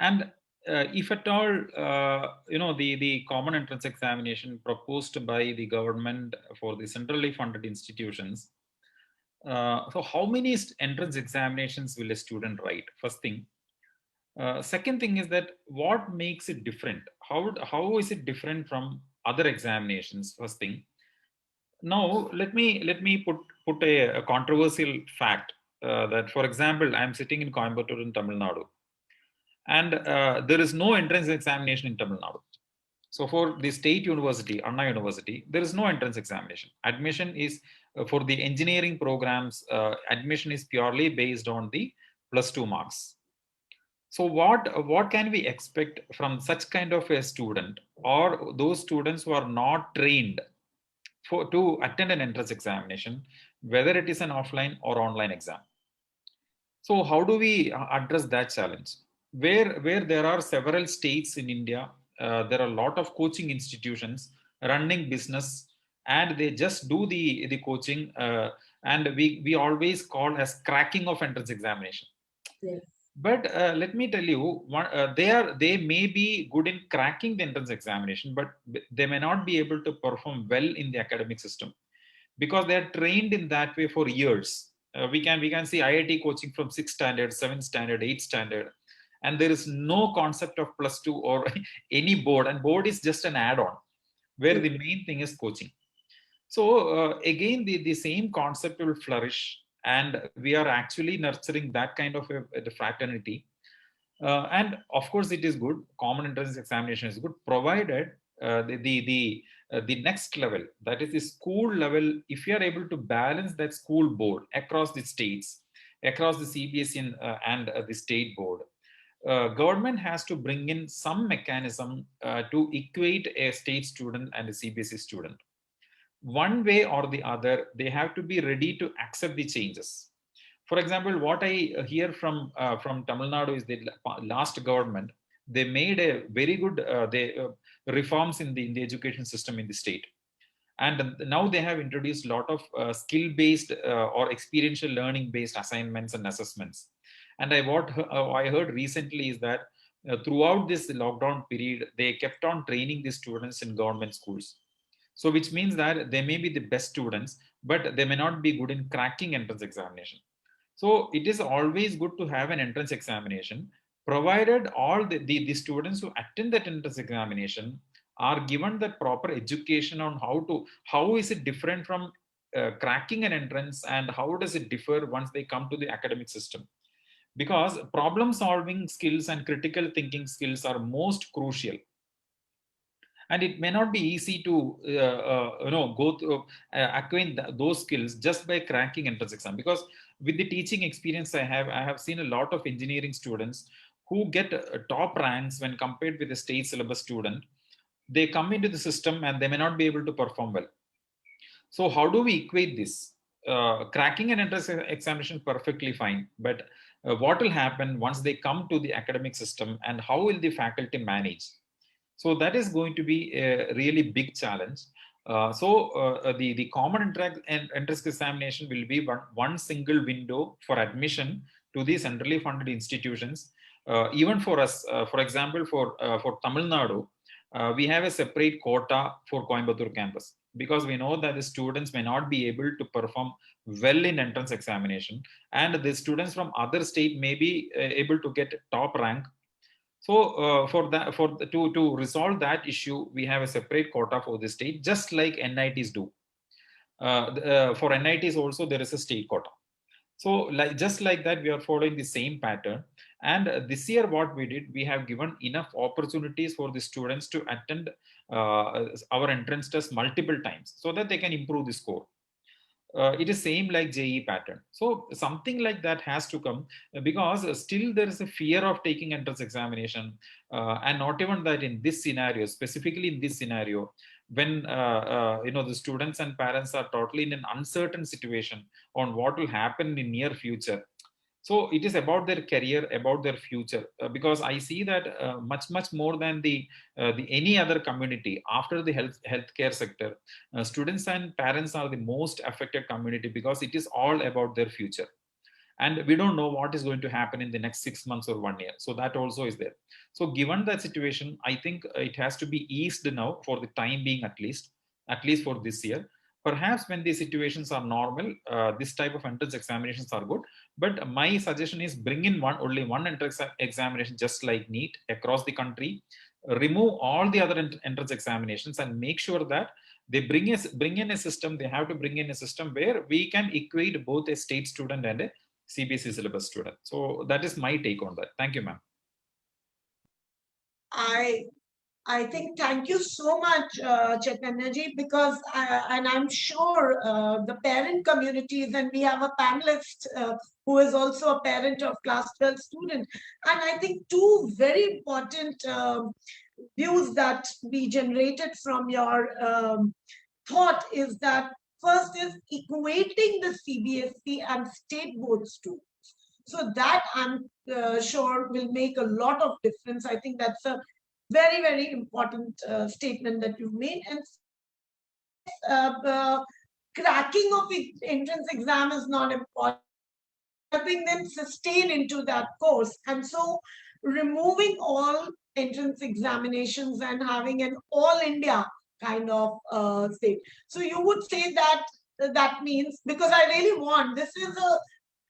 and if at all, the common entrance examination proposed by the government for the centrally funded institutions. So how many entrance examinations will a student write? First thing. Second thing is that what makes it different? How is it different from other examinations? First thing. Now let me put a controversial fact that, for example, I am sitting in Coimbatore in Tamil Nadu, and there is no entrance examination in Tamil Nadu. So for the state university, Anna University, there is no entrance examination. Admission is for the engineering programs. Admission is purely based on the +2 marks. So what can we expect from such kind of a student, or those students who are not trained to attend an entrance examination, whether it is an offline or online exam? So how do we address that challenge? Where there are several states in India, there are a lot of coaching institutions running business, and they just do the coaching, and we always call as cracking of entrance examination. Yes. But let me tell you, they may be good in cracking the entrance examination, but they may not be able to perform well in the academic system, because they are trained in that way for years. We can see IIT coaching from 6th standard, 7th standard, 8th standard, and there is no concept of +2 or any board, and board is just an add-on, where the main thing is coaching. So again, the same concept will flourish, and we are actually nurturing that kind of a fraternity. And of course, it is good. Common entrance examination is good, provided the next level, that is the school level, if you are able to balance that school board across the states, across the CBSE and the state board, government has to bring in some mechanism to equate a state student and a CBSE student. One way or the other, they have to be ready to accept the changes. For example, what I hear from Tamil Nadu is the last government, they made a very good reforms in the education system in the state. And now they have introduced a lot of skill-based or experiential learning-based assignments and assessments. And what I heard recently is that throughout this lockdown period, they kept on training the students in government schools. So which means that they may be the best students, but they may not be good in cracking entrance examination. So it is always good to have an entrance examination, provided all the students who attend that entrance examination are given the proper education on how is it different from cracking an entrance, and how does it differ once they come to the academic system. Because problem solving skills and critical thinking skills are most crucial. And it may not be easy to go through acquaint those skills just by cracking entrance exam. Because with the teaching experience I have seen a lot of engineering students who get top ranks when compared with the state syllabus student. They come into the system and they may not be able to perform well. So how do we equate this? Cracking an entrance examination perfectly fine, but what will happen once they come to the academic system, and how will the faculty manage? So that is going to be a really big challenge. The common entrance examination will be one single window for admission to the centrally funded institutions. Even for us, for example, for Tamil Nadu, we have a separate quota for Coimbatore campus, because we know that the students may not be able to perform well in entrance examination, and the students from other state may be able to get top rank. So to resolve that issue, we have a separate quota for the state, just like NITs do. For NITs also there is a state quota. So just like that, we are following the same pattern. And this year what we did, we have given enough opportunities for the students to attend our entrance test multiple times, so that they can improve the score. It is same like JEE pattern. So something like that has to come, because still there is a fear of taking entrance examination. And not even that, in this scenario, specifically in this scenario, when the students and parents are totally in an uncertain situation on what will happen in near future. So it is about their career, about their future, because I see that much more than the any other community after the healthcare sector, students and parents are the most affected community, because it is all about their future, and we don't know what is going to happen in the next 6 months or 1 year. So that also is there. So given that situation, I think it has to be eased now for the time being, at least for this year. Perhaps when these situations are normal, this type of entrance examinations are good. But my suggestion is bring in only one entrance examination, just like NEET, across the country. Remove all the other entrance examinations and make sure that they bring in a system. They have to bring in a system where we can equate both a state student and a CBSE syllabus student. So that is my take on that. Thank you, ma'am. I think thank you so much, Chaitanyaji, because and I'm sure the parent communities, and we have a panelist who is also a parent of class 12 student, and I think two very important views that we generated from your thought is that first is equating the CBSE and state boards too. So that I'm sure will make a lot of difference. I think that's a very, very important statement that you've made. And cracking of the entrance exam is not important. Helping them sustain into that course. And so removing all entrance examinations and having an all India kind of state. So you would say that that means, because I really want, this is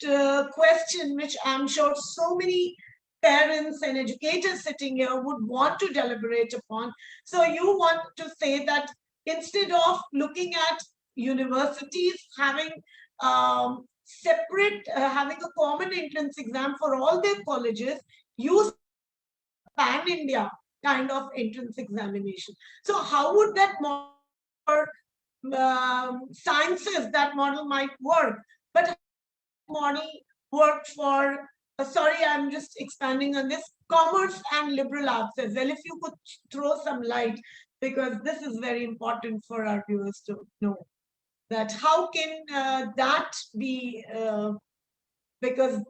a question which I'm sure so many parents and educators sitting here would want to deliberate upon. So you want to say that instead of looking at universities having separate, having a common entrance exam for all their colleges, use pan-India kind of entrance examination. So how would that model for sciences, that model might work, but model work for, sorry, I'm just expanding on this, commerce and liberal arts as well, if you could throw some light, because this is very important for our viewers to know. That how can that be, because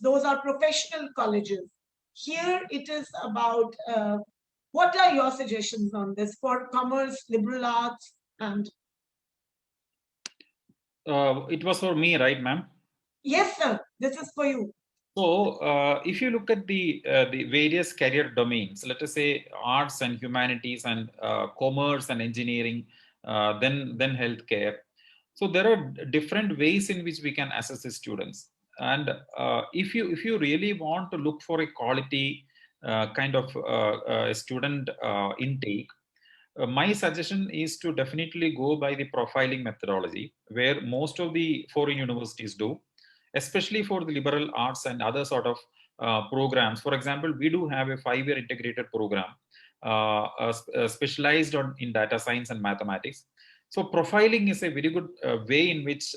those are professional colleges. Here it is about, what are your suggestions on this for commerce, liberal arts, and? It was for me, right, ma'am? Yes, sir. This is for you. So if you look at the various career domains, let us say arts and humanities and commerce and engineering, then healthcare. So there are different ways in which we can assess the students. And if you really want to look for a quality kind of student intake, my suggestion is to definitely go by the profiling methodology, where most of the foreign universities do, especially for the liberal arts and other sort of programs. For example, we do have a 5-year integrated program specialized in data science and mathematics. So profiling is a very good way in which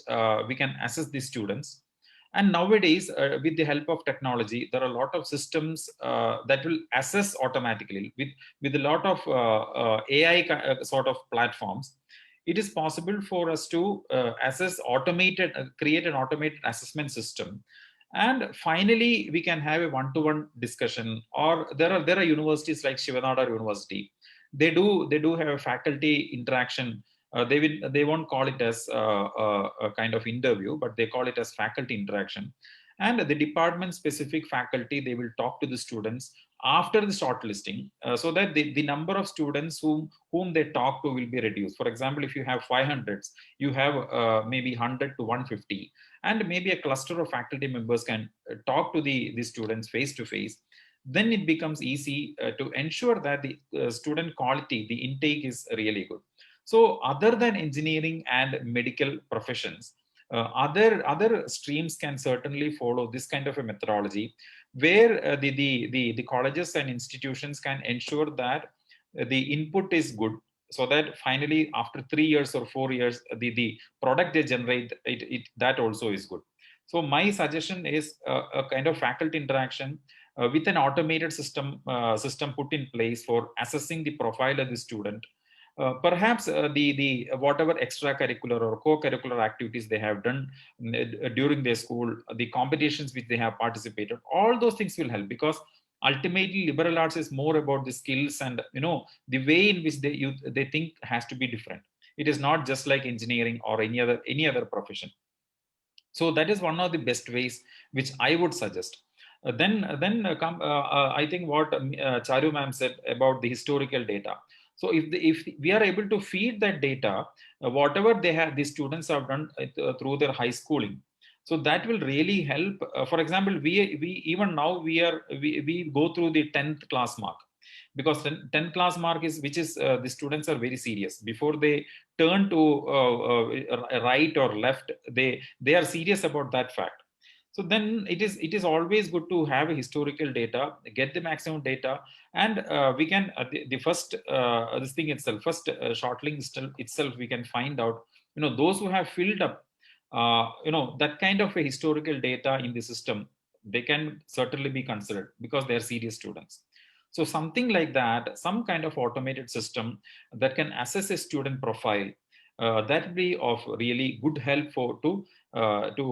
we can assess the students. And nowadays, with the help of technology, there are a lot of systems that will assess automatically with a lot of AI sort of platforms. It is possible for us to assess create an automated assessment system. And finally, we can have a one-to-one discussion. Or there are universities like Shivanada University. They do have a faculty interaction. They won't call it as a kind of interview, but they call it as faculty interaction. And the department specific faculty, they will talk to the students after the shortlisting, so that the number of students whom they talk to will be reduced. For example, if you have 500s, you have maybe 100 to 150, and maybe a cluster of faculty members can talk to the students face to face. Then it becomes easy to ensure that the student quality, the intake is really good. So other than engineering and medical professions, other streams can certainly follow this kind of a methodology, where the colleges and institutions can ensure that the input is good, so that finally after 3 years or 4 years, the product they generate, that also is good. So my suggestion is a kind of faculty interaction with an automated system put in place for assessing the profile of the student. perhaps the whatever extracurricular or co-curricular activities they have done during their school, the competitions which they have participated, all those things will help, because ultimately liberal arts is more about the skills and the way in which they think has to be different. It is not just like engineering or any other profession. So that is one of the best ways which I would suggest. I think what Charu ma'am said about the historical data. So if we are able to feed that data, whatever the students have done through their high schooling, so that will really help. For example, we even now we go through the 10th class mark, because 10th class mark is the students are very serious before they turn to right or left. They are serious about that fact. So then it is always good to have a historical data, get the maximum data, and we can the first this thing itself, first shortling itself, we can find out those who have filled up that kind of a historical data in the system. They can certainly be considered because they are serious students. So something like that, some kind of automated system that can assess a student profile, that will be of really good help to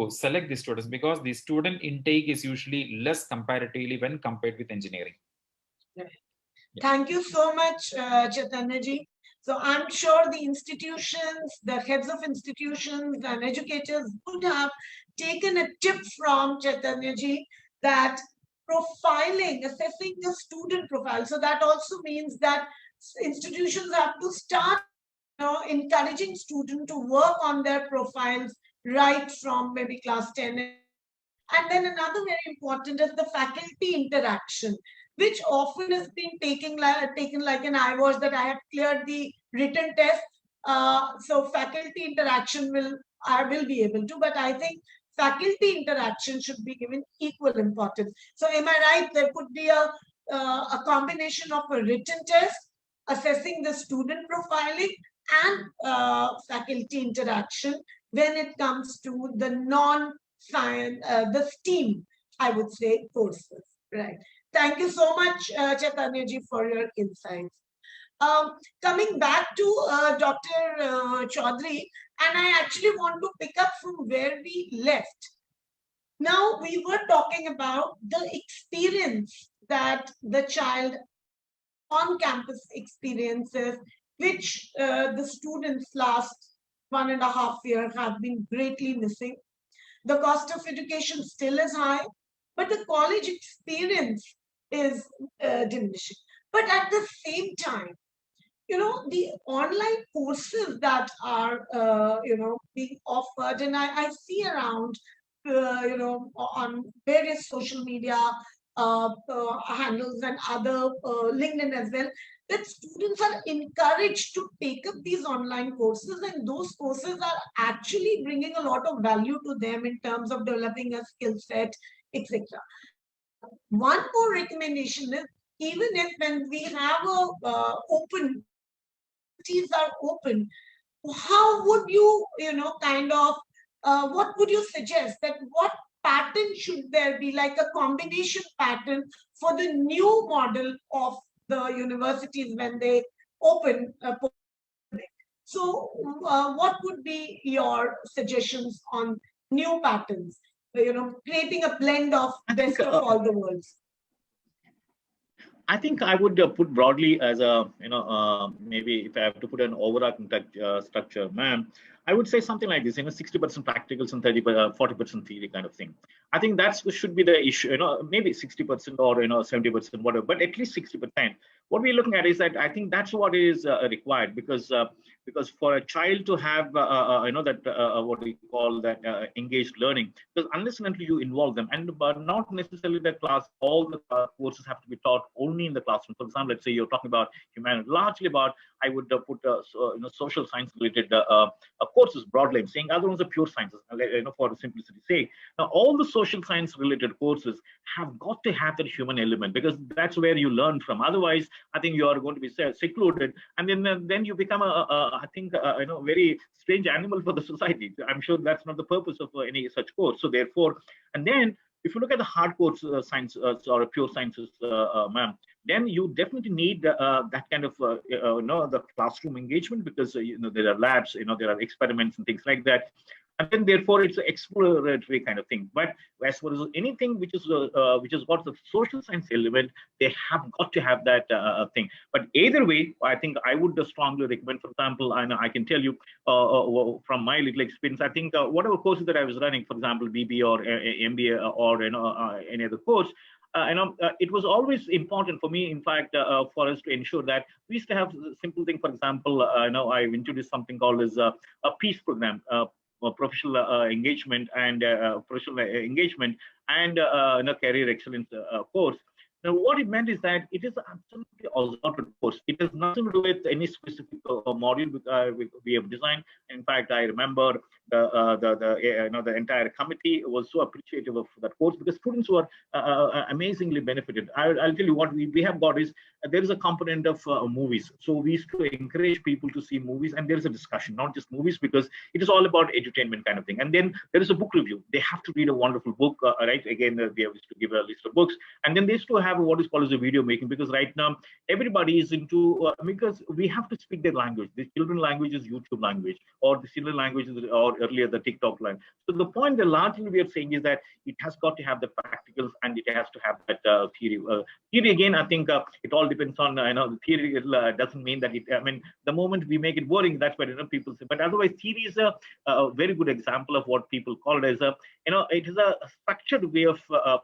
select the students, because the student intake is usually less comparatively when compared with engineering. Right. Yeah. Thank you so much, Chaitanya ji. So I'm sure the institutions, the heads of institutions and educators would have taken a tip from Chaitanya ji, that profiling, assessing the student profile. So that also means that institutions have to start encouraging students to work on their profiles right from maybe class 10. And then another very important is the faculty interaction, which often has been taken like an eyewash, that I have cleared the written test. So faculty interaction I will be able to, but I think faculty interaction should be given equal importance. So am I right? There could be a combination of a written test, assessing the student profiling, and faculty interaction when it comes to the non-science, the STEAM, I would say, courses. Right. Thank you so much, Chaitanya ji, for your insights. Coming back to Dr. Chaudhary, and I actually want to pick up from where we left. Now, we were talking about the experience that the child on-campus experiences, which the students last 1.5 years have been greatly missing. The cost of education still is high, but the college experience is diminishing. But at the same time, the online courses that are, being offered, and I see around, on various social media handles and other LinkedIn as well, that students are encouraged to take up these online courses, and those courses are actually bringing a lot of value to them in terms of developing a skill set, etc. One more recommendation is, even if when we have open, are open, how would you, what would you suggest, that what pattern should there be, like a combination pattern for the new model of the universities when they open? So what would be your suggestions on new patterns, creating a blend of best of all the worlds? I think I would put broadly as a, maybe if I have to put an overarching structure, ma'am, I would say something like this, 60% practicals and 40% theory kind of thing. I think that should be the issue, maybe 60% or, 70%, whatever, but at least 60%. What we're looking at is that I think that's what is required, because for a child to have, that, what we call that engaged learning, because unless and until you involve them, but not necessarily the class, all the courses have to be taught only in the classroom. For example, let's say you're talking about humanity, largely about, I would put, social science related courses broadly. I'm saying other ones are pure sciences, for simplicity's sake. Now, all the social science related courses have got to have that human element, because that's where you learn from. Otherwise, I think you are going to be secluded, and then you become I think very strange animal for the society. I'm sure that's not the purpose of any such course. So therefore, and then If you look at the hardcore science or pure sciences, ma'am, then you definitely need that kind of the classroom engagement, because there are labs, there are experiments and things like that, and then therefore it's an exploratory kind of thing. But as far as anything which has got the social science element, they have got to have that thing. But either way, I think I would strongly recommend. For example, I can tell you from my little experience, I think whatever courses that I was running, for example, BB or MBA or any other course, it was always important for me, in fact, for us to ensure that we used to have a simple thing. For example, I've introduced something called as a peace program, professional engagement and career excellence course. Now, what it meant is that it is absolutely all-rounded course. It has nothing to do with any specific module we have designed. In fact, I remember the entire committee was so appreciative of that course, because students were amazingly benefited. I'll tell you what we have got is there is a component of movies. So we used to encourage people to see movies, and there is a discussion, not just movies, because it is all about edutainment kind of thing. And then there is a book review. They have to read a wonderful book, right? Again, we have to give a list of books, and then they used to have what is called as a video making, because right now everybody is into because we have to speak their language. The children language is YouTube language, or the children language is, or earlier the TikTok language. So the point that largely we are saying is that it has got to have the practicals, and it has to have that theory. Theory, again, I think it all depends on the theory. Doesn't mean that the moment we make it boring, that's what people say. But otherwise, theory is a very good example of what people call it as it is a structured way of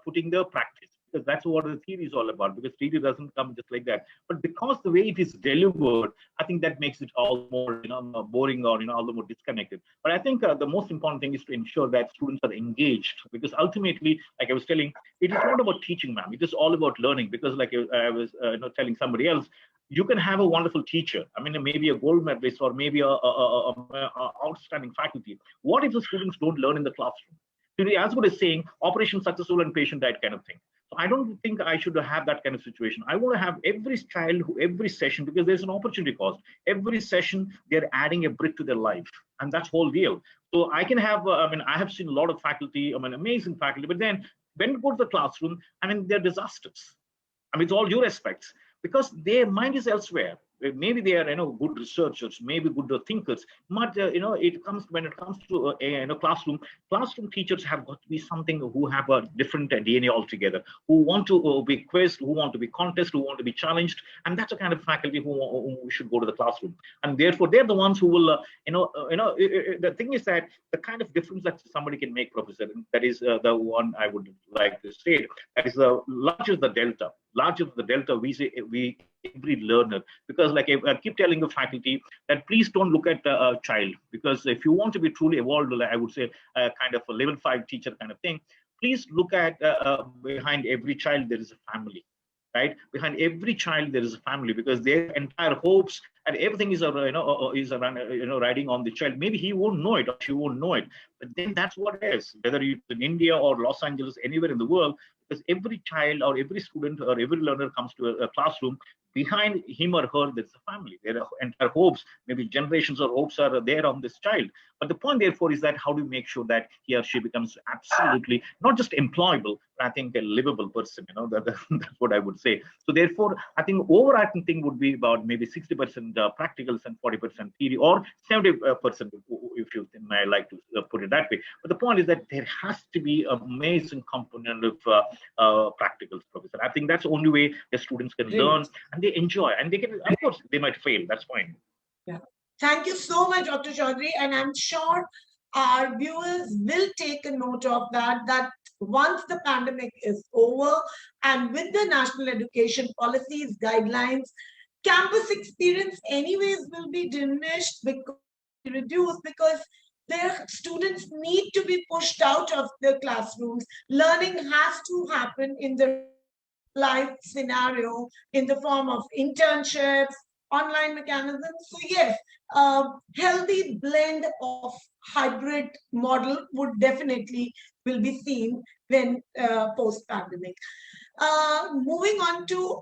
putting the practice. Because that's what the theory is all about, because theory doesn't come just like that. But because the way it is delivered, I think that makes it all more boring, or all the more disconnected. But I think the most important thing is to ensure that students are engaged, because ultimately, like I was telling, it is not about teaching, ma'am. It is all about learning. Because like I was telling somebody else, you can have a wonderful teacher. Maybe a gold medalist, or maybe a outstanding faculty. What if the students don't learn in the classroom? As good as saying operation successful and patient died kind of thing. So I don't think I should have that kind of situation. I want to have every child, every session, because there's an opportunity cost. Every session, they're adding a brick to their life, and that's whole deal. So I can have, I have seen a lot of faculty, amazing faculty, but then when you go to the classroom, they're disasters. It's all due respects, because their mind is elsewhere. Maybe they are good researchers, maybe good thinkers, but it comes when it comes to classroom teachers have got to be something who have a different DNA altogether, who want to be quizzed, who want to be contested, who want to be challenged, and that's the kind of faculty who should go to the classroom. And therefore they're the ones who will the thing is that the kind of difference that somebody can make, Professor, that is the one I would like to state, that is the larger the delta we every learner. Because like I keep telling the faculty that please don't look at a child, because if you want to be truly evolved, I would say kind of a level 5 teacher kind of thing, please look at behind every child there is a family. Right behind every child there is a family, because their entire hopes and everything is around riding on the child. Maybe he won't know it or she won't know it, but then that's what it is, whether you're in India or Los Angeles, anywhere in the world, because every child or every student or every learner comes to a classroom. Behind him or her, there's a family. Their entire hopes, maybe generations of hopes are there on this child. But the point, therefore, is that how do you make sure that he or she becomes absolutely not just employable, but I think a livable person? That's what I would say. So therefore, I think overarching thing would be about maybe 60% practicals and 40% theory, or 70%, if you may like to put it that way. But the point is that there has to be an amazing component of practicals, Professor. I think that's the only way the students can learn, and they enjoy, and they can, of course, they might fail. That's fine. Yeah. Thank you so much, Dr. Chaudhary. And I'm sure our viewers will take a note of that once the pandemic is over, and with the national education policies, guidelines, campus experience anyways will be diminished, because reduced, because their students need to be pushed out of the classrooms. Learning has to happen in the life scenario in the form of internships, online mechanisms. So yes, healthy blend of hybrid model would definitely will be seen when post-pandemic. Moving on to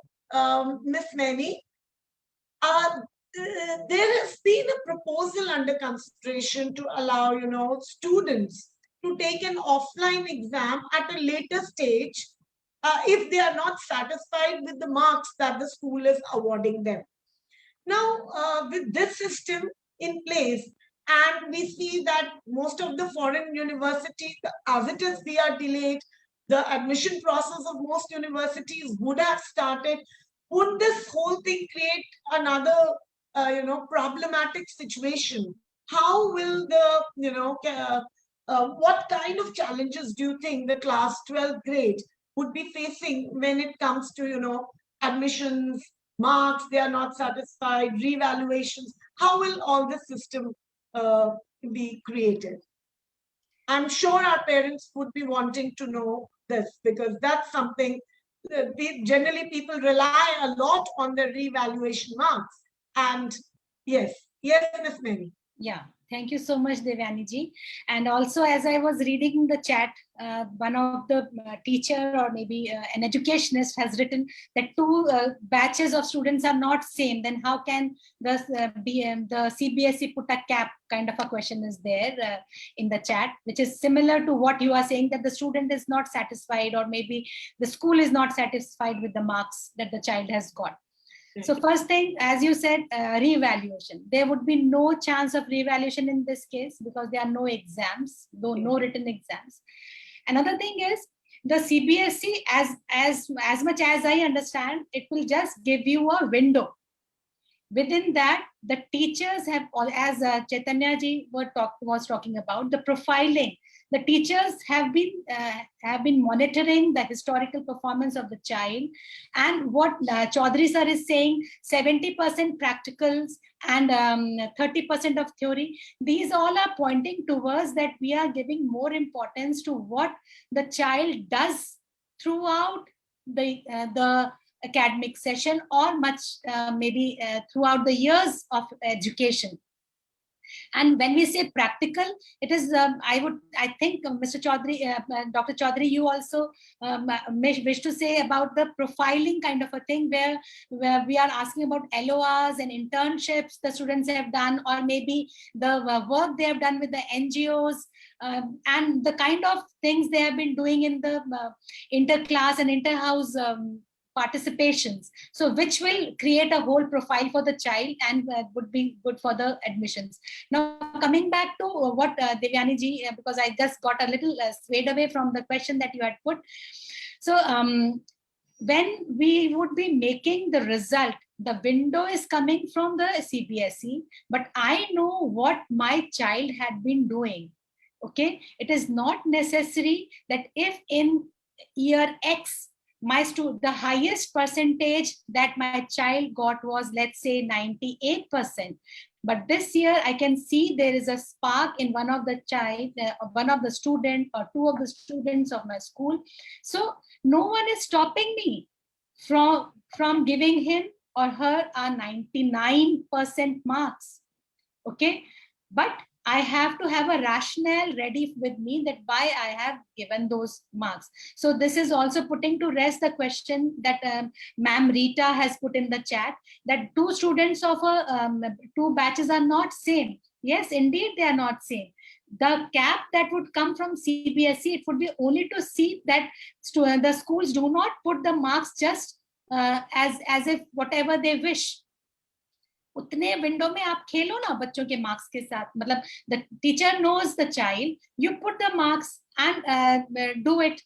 Ms. Mani, there has been a proposal under consideration to allow students to take an offline exam at a later stage if they are not satisfied with the marks that the school is awarding them. Now, with this system in place, and we see that most of the foreign universities, as it is, they are delayed. The admission process of most universities would have started. Would this whole thing create another, problematic situation? How will the, what kind of challenges do you think the class 12th grade would be facing when it comes to, admissions, marks, they are not satisfied, revaluations? How will all this system be created? I'm sure our parents would be wanting to know this, because that's something generally people rely a lot on their revaluation marks. And yes, Miss Mary. Yeah, thank you so much, Devyani ji. And also, as I was reading the chat, one of the teacher or maybe an educationist has written that two batches of students are not same. Then how can the CBSE put a cap? Kind of a question is there in the chat, which is similar to what you are saying, that the student is not satisfied, or maybe the school is not satisfied with the marks that the child has got. So first thing, as you said, reevaluation. There would be no chance of reevaluation in this case, because there are no exams, though no written exams. Another thing is the CBSE, as much as I understand, it will just give you a window. Within that, the teachers have, as Chaitanya ji was talking about, the profiling. The teachers have been monitoring the historical performance of the child, and what Chaudhary sir is saying, 70% practicals and 30% of theory. These all are pointing towards that we are giving more importance to what the child does throughout the academic session, or much maybe throughout the years of education. And when we say practical, it is, I think, Mr. Chaudhary, Dr. Chaudhary, you also wish to say about the profiling kind of a thing, where we are asking about LORs and internships the students have done, or maybe the work they have done with the NGOs, and the kind of things they have been doing in the inter-class and inter-house participations, so which will create a whole profile for the child and would be good for the admissions. Now, coming back to what Devyani ji, because I just got a little swayed away from the question that you had put. So when we would be making the result, the window is coming from the CBSE, but I know what my child had been doing. Okay, it is not necessary that if in year X, the highest percentage that my child got was, let's say, 98%. But this year I can see there is a spark in one of the student or two of the students of my school. So no one is stopping me from giving him or her a 99% marks. Okay, but I have to have a rationale ready with me that why I have given those marks. So this is also putting to rest the question that Ma'am Rita has put in the chat, that two students of two batches are not same. Yes, indeed, they are not same. The cap that would come from CBSE, it would be only to see that the schools do not put the marks just as if whatever they wish. उतने window में आप खेलो ना बच्चों के marks के साथ, मतलब the teacher knows the child, you put the marks and do it.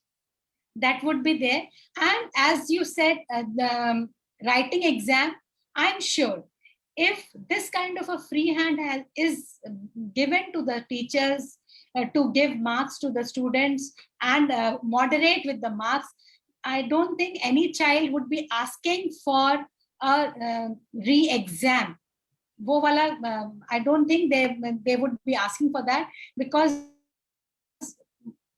That would be there. And as you said, the writing exam, I'm sure if this kind of a free hand is given to the teachers to give marks to the students and moderate with the marks, I don't think any child would be asking for a re-exam. I don't think they would be asking for that, because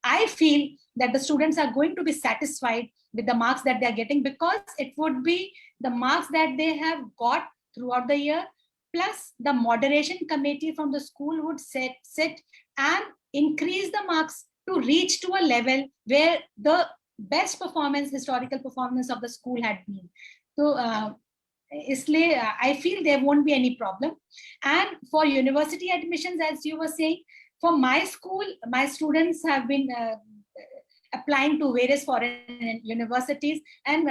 I feel that the students are going to be satisfied with the marks that they're getting, because it would be the marks that they have got throughout the year, plus the moderation committee from the school would sit and increase the marks to reach to a level where the best performance, historical performance of the school had been. So I feel there won't be any problem. And for university admissions, as you were saying, For my school, my students have been applying to various foreign universities, and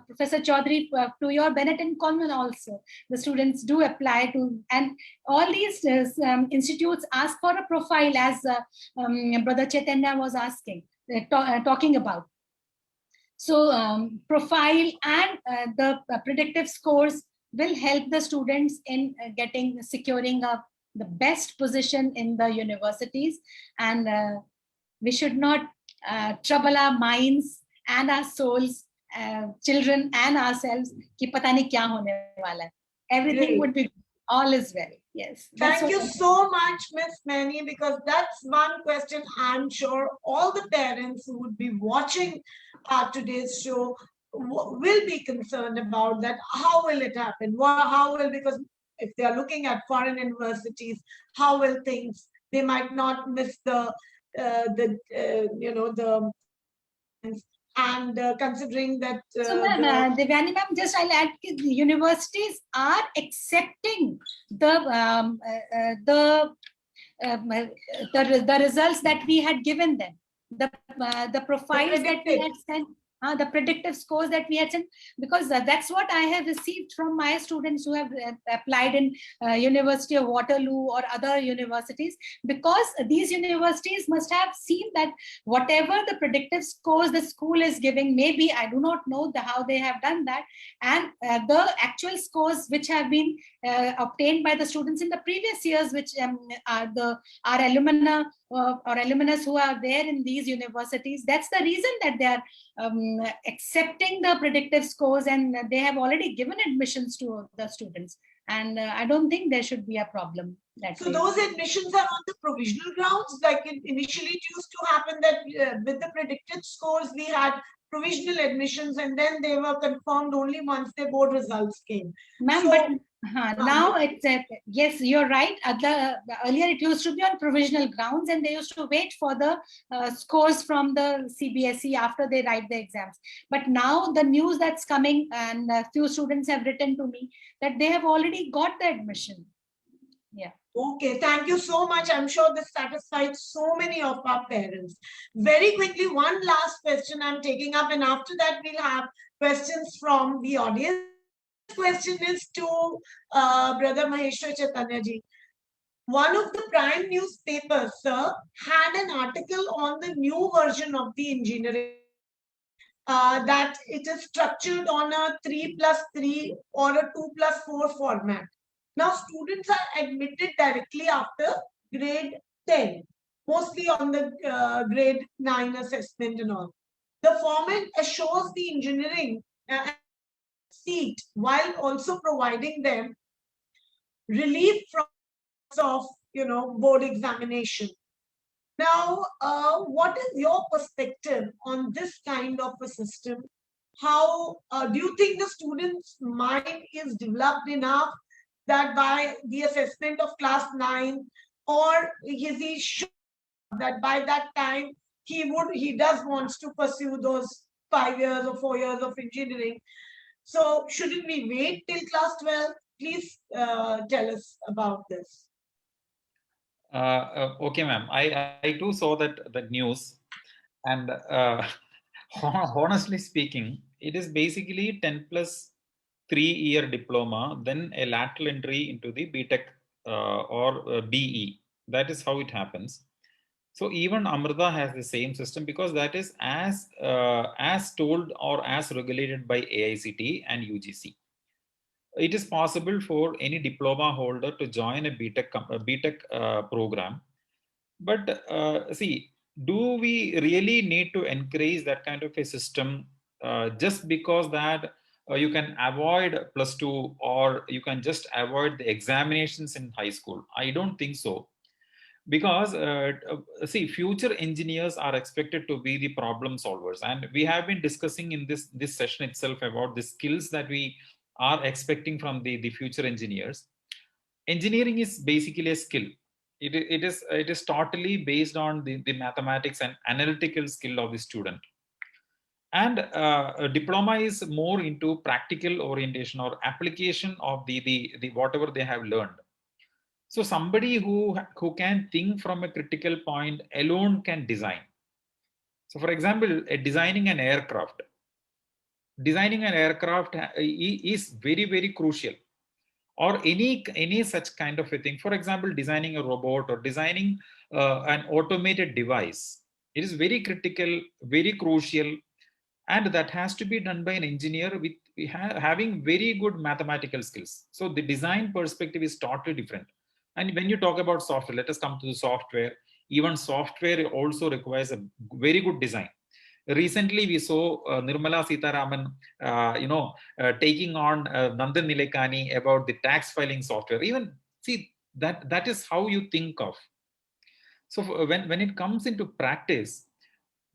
Professor Chaudhary, to your Benetton Coleman also, the students do apply to, and all these institutes ask for a profile, as Brother Chaitanya was asking, talking about. So profile and the predictive scores will help the students in securing the best position in the universities, and we should not trouble our minds and our souls, children and ourselves, ki pata nahi kya hone wala hai. Everything would be, all is well. Yes. Thank you so much, Miss Mani, because that's one question I'm sure all the parents who would be watching today's show will be concerned about, that how will it happen? How will, because if they are looking at foreign universities, how will things, they might not miss the and considering that so ma'am, Devyani ma'am, just I'll add, the universities are accepting the results that we had given them, the profiles that we had sent, the predictive scores that we had sent, because that's what I have received from my students who have applied in University of Waterloo or other universities, because these universities must have seen that whatever the predictive scores the school is giving, maybe, I do not know how they have done that, and the actual scores which have been obtained by the students in the previous years, which are our alumni or alumnus who are there in these universities, that's the reason that they are accepting the predictive scores, and they have already given admissions to the students, and I don't think there should be a problem. So those admissions are on the provisional grounds, like initially it used to happen that with the predicted scores we had provisional admissions, and then they were confirmed only once the board results came. Ma'am, so, but now it's yes, you're right. Earlier it used to be on provisional grounds, and they used to wait for the scores from the CBSE after they write the exams. But now the news that's coming, and a few students have written to me that they have already got the admission. Yeah. Okay, thank you so much. I'm sure this satisfied so many of our parents. Very quickly, one last question I'm taking up, and after that we'll have questions from the audience. Question is to Brother Maheshwar Chaitanya ji. One of the prime newspapers, sir, had an article on the new version of the engineering, that it is structured on a 3+3 or a 2+4 format. Now, students are admitted directly after grade 10, mostly on the grade 9 assessment and all. The format assures the engineering seat while also providing them relief from of board examination. Now, what is your perspective on this kind of a system? How do you think the student's mind is developed enough that by the assessment of class 9, or is he sure that by that time he does wants to pursue those 5 years or 4 years of engineering? So shouldn't we wait till class 12? Please tell us about this. Okay, ma'am. I too saw that news, and honestly speaking, it is basically 10+3-year diploma, then a lateral entry into the BTech or BE. That is how it happens. So even Amrita has the same system, because that is as told or as regulated by AICTE and UGC. It is possible for any diploma holder to join a BTech program. But see, do we really need to encourage that kind of a system just because that you can avoid +2, or you can just avoid the examinations in high school? I don't think so. Because see, future engineers are expected to be the problem solvers, and we have been discussing in this session itself about the skills that we are expecting from the future engineers. Engineering is basically a skill. It is totally based on the mathematics and analytical skill of the student, and a diploma is more into practical orientation or application of the whatever they have learned. So somebody who can think from a critical point alone can design. So for example, designing an aircraft is very, very crucial, or any such kind of a thing. For example, designing a robot or designing an automated device, it is very critical, very crucial, and that has to be done by an engineer with having very good mathematical skills. So the design perspective is totally different. And when you talk about software, let us come to the software. Even software also requires a very good design. Recently, we saw Nirmala Sitharaman, taking on Nandan Nilekani about the tax filing software. Even see that is how you think of. So when it comes into practice,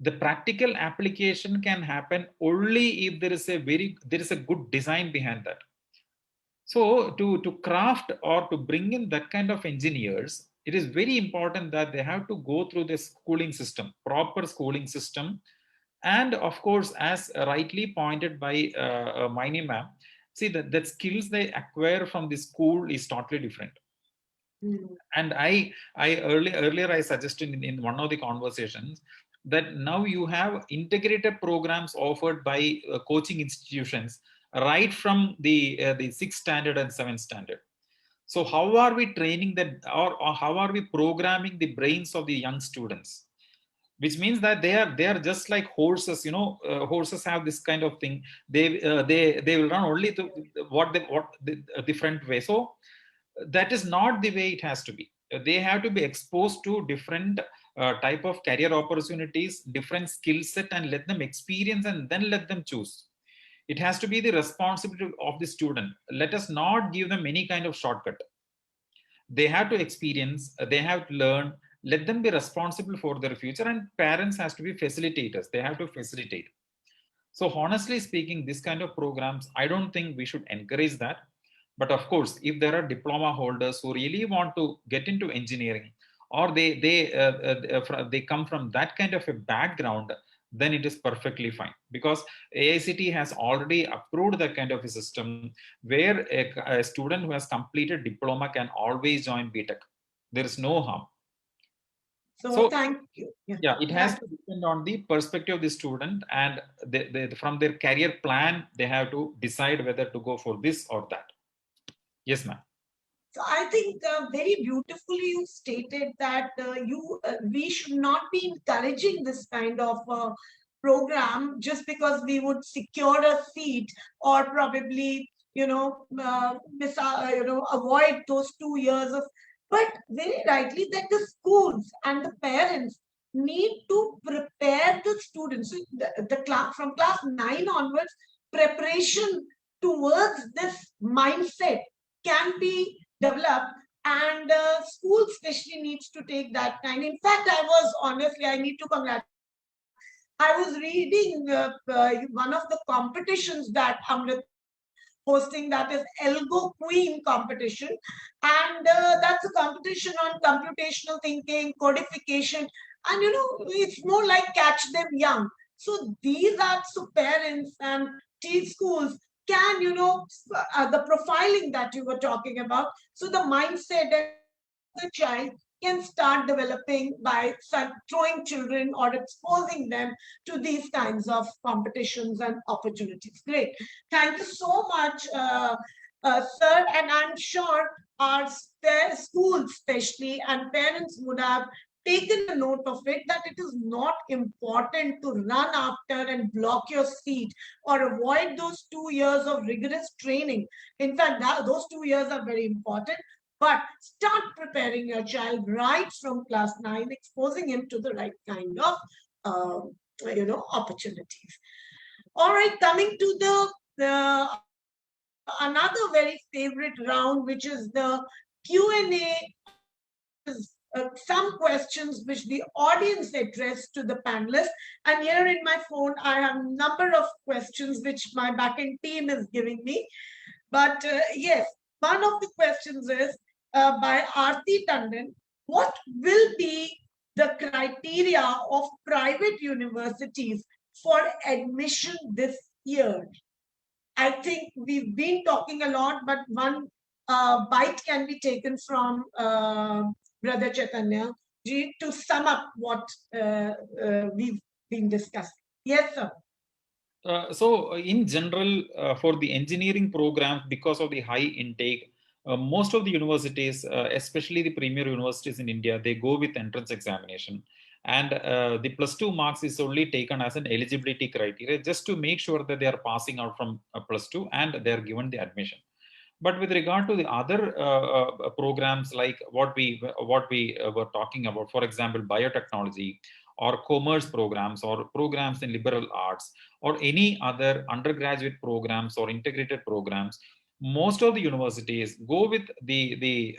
the practical application can happen only if there is a good design behind that. So to craft or to bring in that kind of engineers, it is very important that they have to go through the schooling system, proper schooling system. And of course, as rightly pointed by Maini ma'am, see that skills they acquire from the school is totally different. And I earlier I suggested in one of the conversations that now you have integrated programs offered by coaching institutions right from the 6th standard and 7th standard. So how are we training that, or how are we programming the brains of the young students? Which means that they are just like horses. Horses have this kind of thing. They will run only to what the different way. So that is not the way it has to be. They have to be exposed to different type of career opportunities, different skill set, and let them experience and then let them choose. It has to be the responsibility of the student. Let us not give them any kind of shortcut. They have to experience, they have to learn, let them be responsible for their future, and parents has to be facilitators. They have to facilitate. So honestly speaking, this kind of programs, I don't think we should encourage that. But of course, if there are diploma holders who really want to get into engineering, or they come from that kind of a background, then it is perfectly fine, because AICT has already approved that kind of a system where a student who has completed diploma can always join BTech. There is no harm. So thank you. Yeah, it has to depend on the perspective of the student, and from their career plan, they have to decide whether to go for this or that. Yes, ma'am. So I think very beautifully you stated that we should not be encouraging this kind of program just because we would secure a seat, or probably avoid those 2 years of. But very rightly that the schools and the parents need to prepare the students. So the class from class 9 onwards, preparation towards this mindset can be developed, and school especially needs to take that time. In fact, I need to congratulate. I was reading one of the competitions that Amrita hosting, that is Elgo Queen competition, and that's a competition on computational thinking, codification, and it's more like catch them young. So these are, so parents and schools can, the profiling that you were talking about. So the mindset of the child can start developing by throwing children or exposing them to these kinds of competitions and opportunities. Great. Thank you so much, sir. And I'm sure our schools especially and parents would have taken a note of it, that it is not important to run after and block your seat or avoid those 2 years of rigorous training. In fact, those 2 years are very important. But start preparing your child right from class 9, exposing him to the right kind of, opportunities. All right, coming to the another very favorite round, which is the Q&A. Some questions which the audience addressed to the panelists. And here in my phone, I have a number of questions which my backend team is giving me. But yes, one of the questions is by Aarti Tandon. What will be the criteria of private universities for admission this year? I think we've been talking a lot, but one bite can be taken from Brother Chaitanya ji to sum up what we've been discussing. Yes, sir. So in general, for the engineering program, because of the high intake, most of the universities, especially the premier universities in India, they go with entrance examination. And the +2 marks is only taken as an eligibility criteria just to make sure that they are passing out from +2 and they are given the admission. But with regard to the other programs like what we were talking about, for example, biotechnology or commerce programs or programs in liberal arts or any other undergraduate programs or integrated programs, most of the universities go with the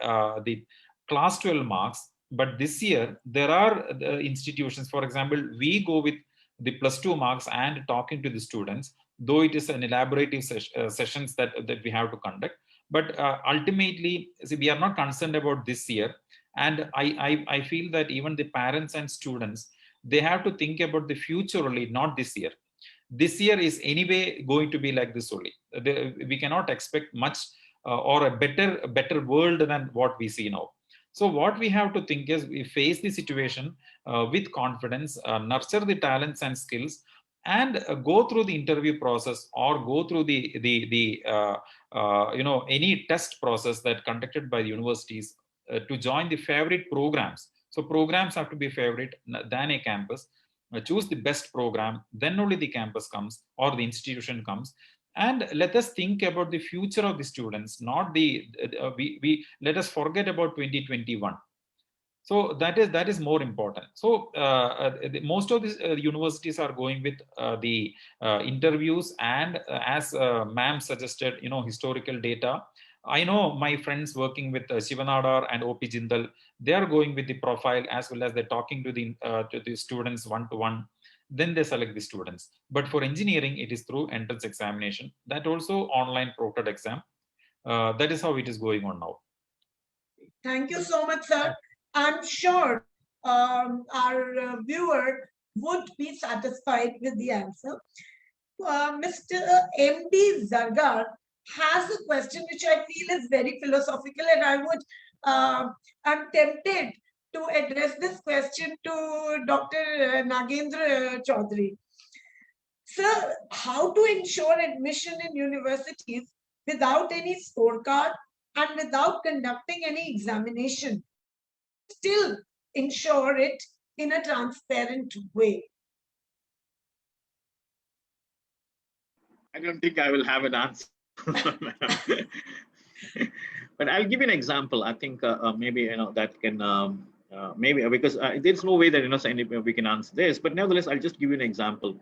class 12 marks. But this year there are institutions, for example, we go with the +2 marks and talking to the students, though it is an elaborative sessions that we have to conduct. But ultimately, see, we are not concerned about this year. And I feel that even the parents and students, they have to think about the future only, not this year. This year is anyway going to be like this only. We cannot expect much or a better world than what we see now. So what we have to think is we face the situation with confidence, nurture the talents and skills, and go through the interview process or go through any test process that conducted by the universities to join the favorite programs. So programs have to be favorite than a campus. Choose the best program, then only the campus comes or the institution comes. And let us think about the future of the students, not the we let us forget about 2021. So that is more important. So most of these universities are going with the interviews and as ma'am suggested, historical data. I know my friends working with Shivanadar and OP Jindal, they are going with the profile as well as they're talking to the students one-to-one. Then they select the students. But for engineering, it is through entrance examination. That also online proctored exam. That is how it is going on now. Thank you so much, sir. I'm sure our viewer would be satisfied with the answer. Mr. M.D. Zargar has a question which I feel is very philosophical, and I'm tempted to address this question to Dr. Nagendra Chaudhary. Sir, how to ensure admission in universities without any scorecard and without conducting any examination? Still ensure it in a transparent way. I don't think I will have an answer. But I'll give you an example. I think maybe that can maybe because there's no way that we can answer this. But nevertheless, I'll just give you an example.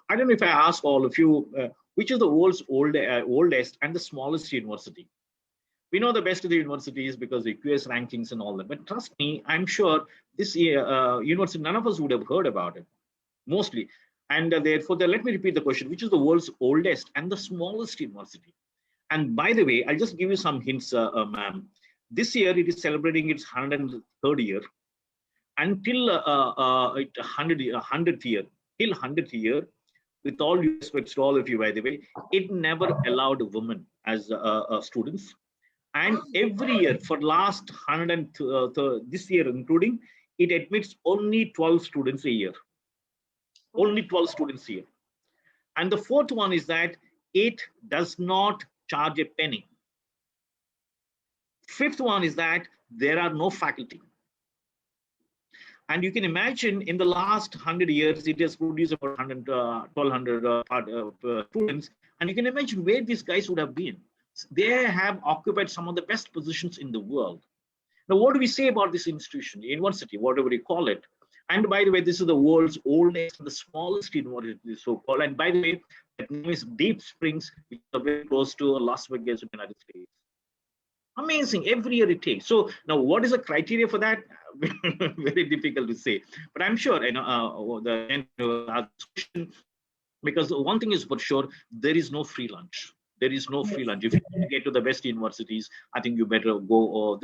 I don't know if I ask all of you which is the world's oldest and the smallest university. We know the best of the universities because the QS rankings and all that. But trust me, I'm sure this university, none of us would have heard about it, mostly. And therefore, let me repeat the question, which is the world's oldest and the smallest university? And by the way, I'll just give you some hints, ma'am. This year, it is celebrating its 103rd year. Until 100th year, till 100th year, with all due respect to all of you, by the way, it never allowed women as students. And every year for last 100 this year including, it admits only 12 students a year. Only 12 students a year. And the fourth one is that it does not charge a penny. Fifth one is that there are no faculty. And you can imagine in the last 100 years, it has produced about 1,200 students. And you can imagine where these guys would have been. They have occupied some of the best positions in the world. Now, what do we say about this institution, university, whatever you call it? And by the way, this is the world's oldest and the smallest university, so-called. And by the way, that name is Deep Springs, which is very close to Las Vegas, United States. Amazing, every year it takes. So now what is the criteria for that? Very difficult to say. But I'm sure, because one thing is for sure, there is no free lunch. There is no free lunch. If you want to get to the best universities, I think you better go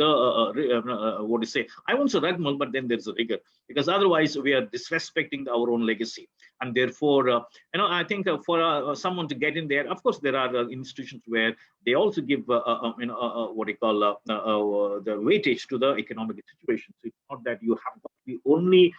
what to say. I won't say ragmal, but then there's a rigor, because otherwise we are disrespecting our own legacy. And therefore, I think for someone to get in there, of course, there are institutions where they also give what you call the weightage to the economic situation. So it's not that you have to be only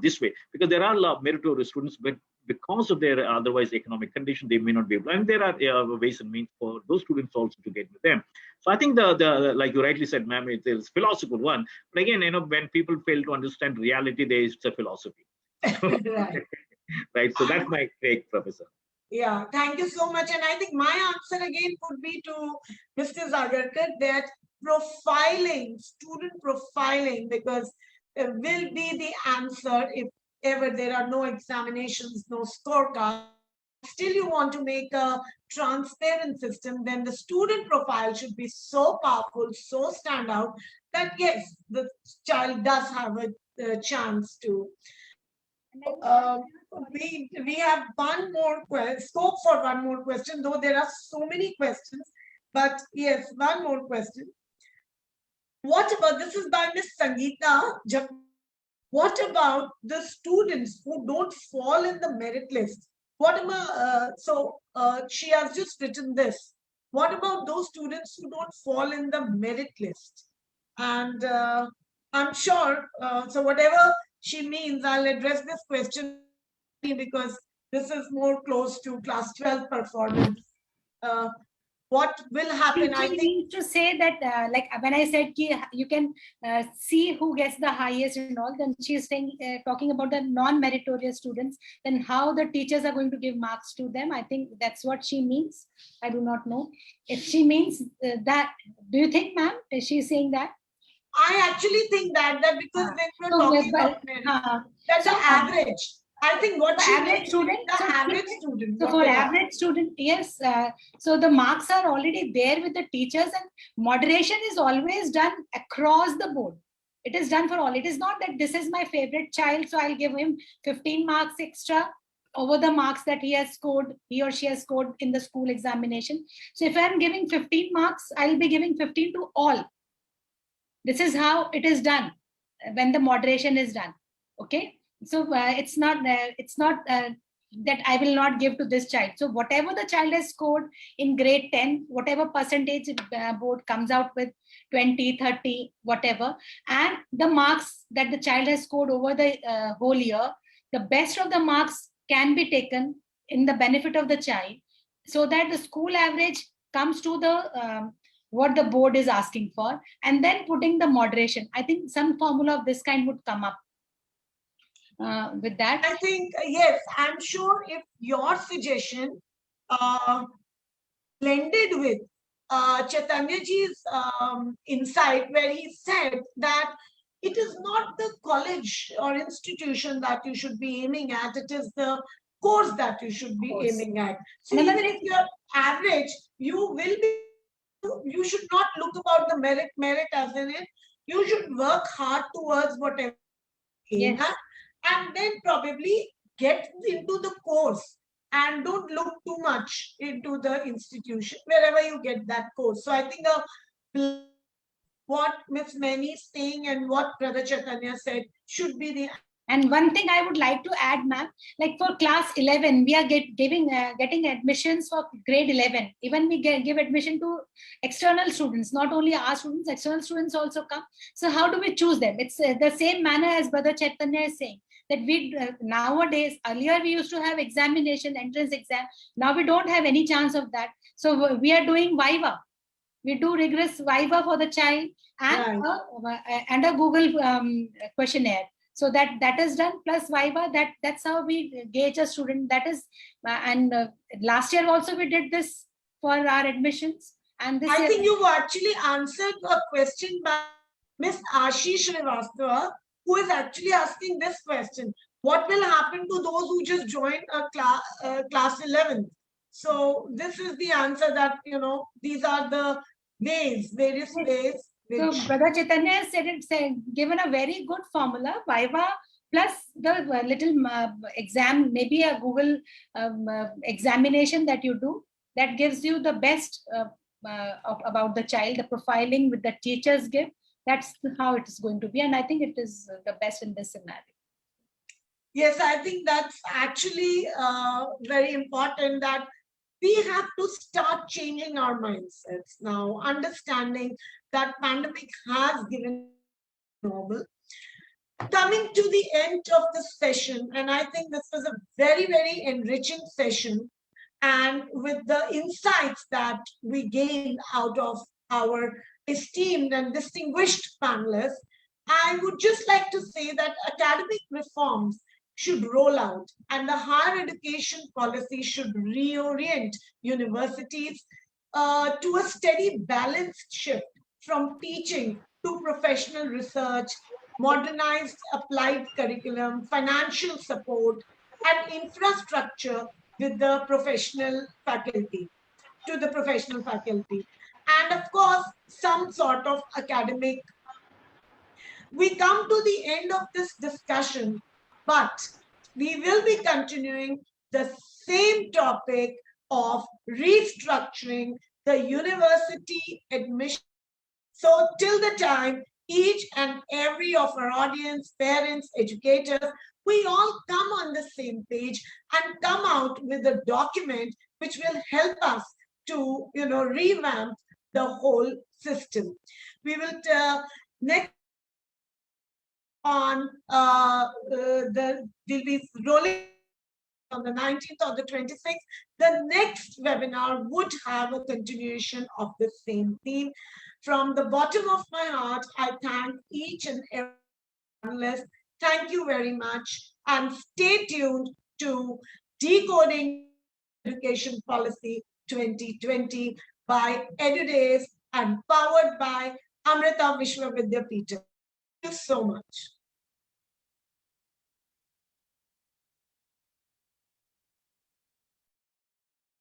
this way, because there are meritorious students, but because of their otherwise economic condition, they may not be able. And there are ways and means for those students also to get with them. So I think the like you rightly said, ma'am, it is philosophical one. But again, when people fail to understand reality, there is a philosophy. Right. Right. So that's my take, Professor. Yeah, thank you so much. And I think my answer again would be to Mr. Zagarkar that profiling, student profiling, because will be the answer if ever there are no examinations, no scorecard. Still you want to make a transparent system, then the student profile should be so powerful, so stand out that yes, the child does have a chance to. We have one more scope for one more question, though there are so many questions. But yes, one more question. What about, this is by Miss Sangeeta, what about the students who don't fall in the merit list? What about, she has just written this. What about those students who don't fall in the merit list? And I'm sure, so whatever she means, I'll address this question because this is more close to class 12 performance. What will happen? I think need to say that, like when I said you can see who gets the highest and all, then she's saying, talking about the non-meritorious students, then how the teachers are going to give marks to them. I think that's what she means. I do not know if she means that. Do you think, ma'am, is she saying that? I actually think that because when we're talking about merit, that's the average. I think what she average student, the average student. So for average student, yes. So the marks are already there with the teachers, and moderation is always done across the board. It is done for all. It is not that this is my favorite child, so I'll give him 15 marks extra over the marks that he or she has scored in the school examination. So if I'm giving 15 marks, I'll be giving 15 to all. This is how it is done when the moderation is done. Okay. So it's not that I will not give to this child. So whatever the child has scored in grade 10, whatever percentage board comes out with, 20, 30, whatever, and the marks that the child has scored over the whole year, the best of the marks can be taken in the benefit of the child, so that the school average comes to the what the board is asking for, and then putting the moderation. I think some formula of this kind would come up. With that, I think yes, I'm sure if your suggestion blended with Chaitanyaji's insight, where he said that it is not the college or institution that you should be aiming at, it is the course that you should be aiming at. So even if you're average, you should not look about the merit as in it. You should work hard towards whatever you aim at, and then probably get into the course and don't look too much into the institution wherever you get that course. So I think what Ms. Mani is saying and what Brother Chaitanya said should be the. And one thing I would like to add, ma'am, like for class 11, we are getting admissions for grade 11. Even we give admission to external students, not only our students, external students also come. So how do we choose them? It's the same manner as Brother Chaitanya is saying, that we nowadays, earlier we used to have examination, entrance exam. Now we don't have any chance of that. So we are doing Viva. We do rigorous Viva for the child and a Google questionnaire. So that is done plus Viva. That's how we gauge a student. That is, and last year also we did this for our admissions. And this I think you've actually answered a question by Miss Ashish Srivastava, who is actually asking this question: what will happen to those who just joined a class 11? So this is the answer that, these are the various ways. So Brother Chaitanya said given a very good formula, Viva plus the little exam, maybe a Google examination that you do. that gives you the best about the child, the profiling with the teachers give. That's how it is going to be. And I think it is the best in this scenario. Yes, I think that's actually very important, that we have to start changing our mindsets now, understanding that pandemic has given normal. Coming to the end of the session, and I think this was a very, very enriching session, and with the insights that we gained out of our esteemed and distinguished panelists, I would just like to say that academic reforms should roll out, and the higher education policy should reorient universities to a steady balanced shift from teaching to professional research, modernized applied curriculum, financial support, and infrastructure with the professional faculty, to the professional faculty. And of course, some sort of academic. We come to the end of this discussion, but we will be continuing the same topic of restructuring the university admission. So till the time, each and every of our audience, parents, educators, we all come on the same page and come out with a document which will help us to, revamp the whole system. We will next on we'll be rolling on the 19th or the 26th. The next webinar would have a continuation of the same theme. From the bottom of my heart, I thank each and every panelist. Thank you very much, and stay tuned to Decoding Education Policy 2020 by Edudevs and powered by Amrita Vishwa Vidyapeetham. Thank you so much.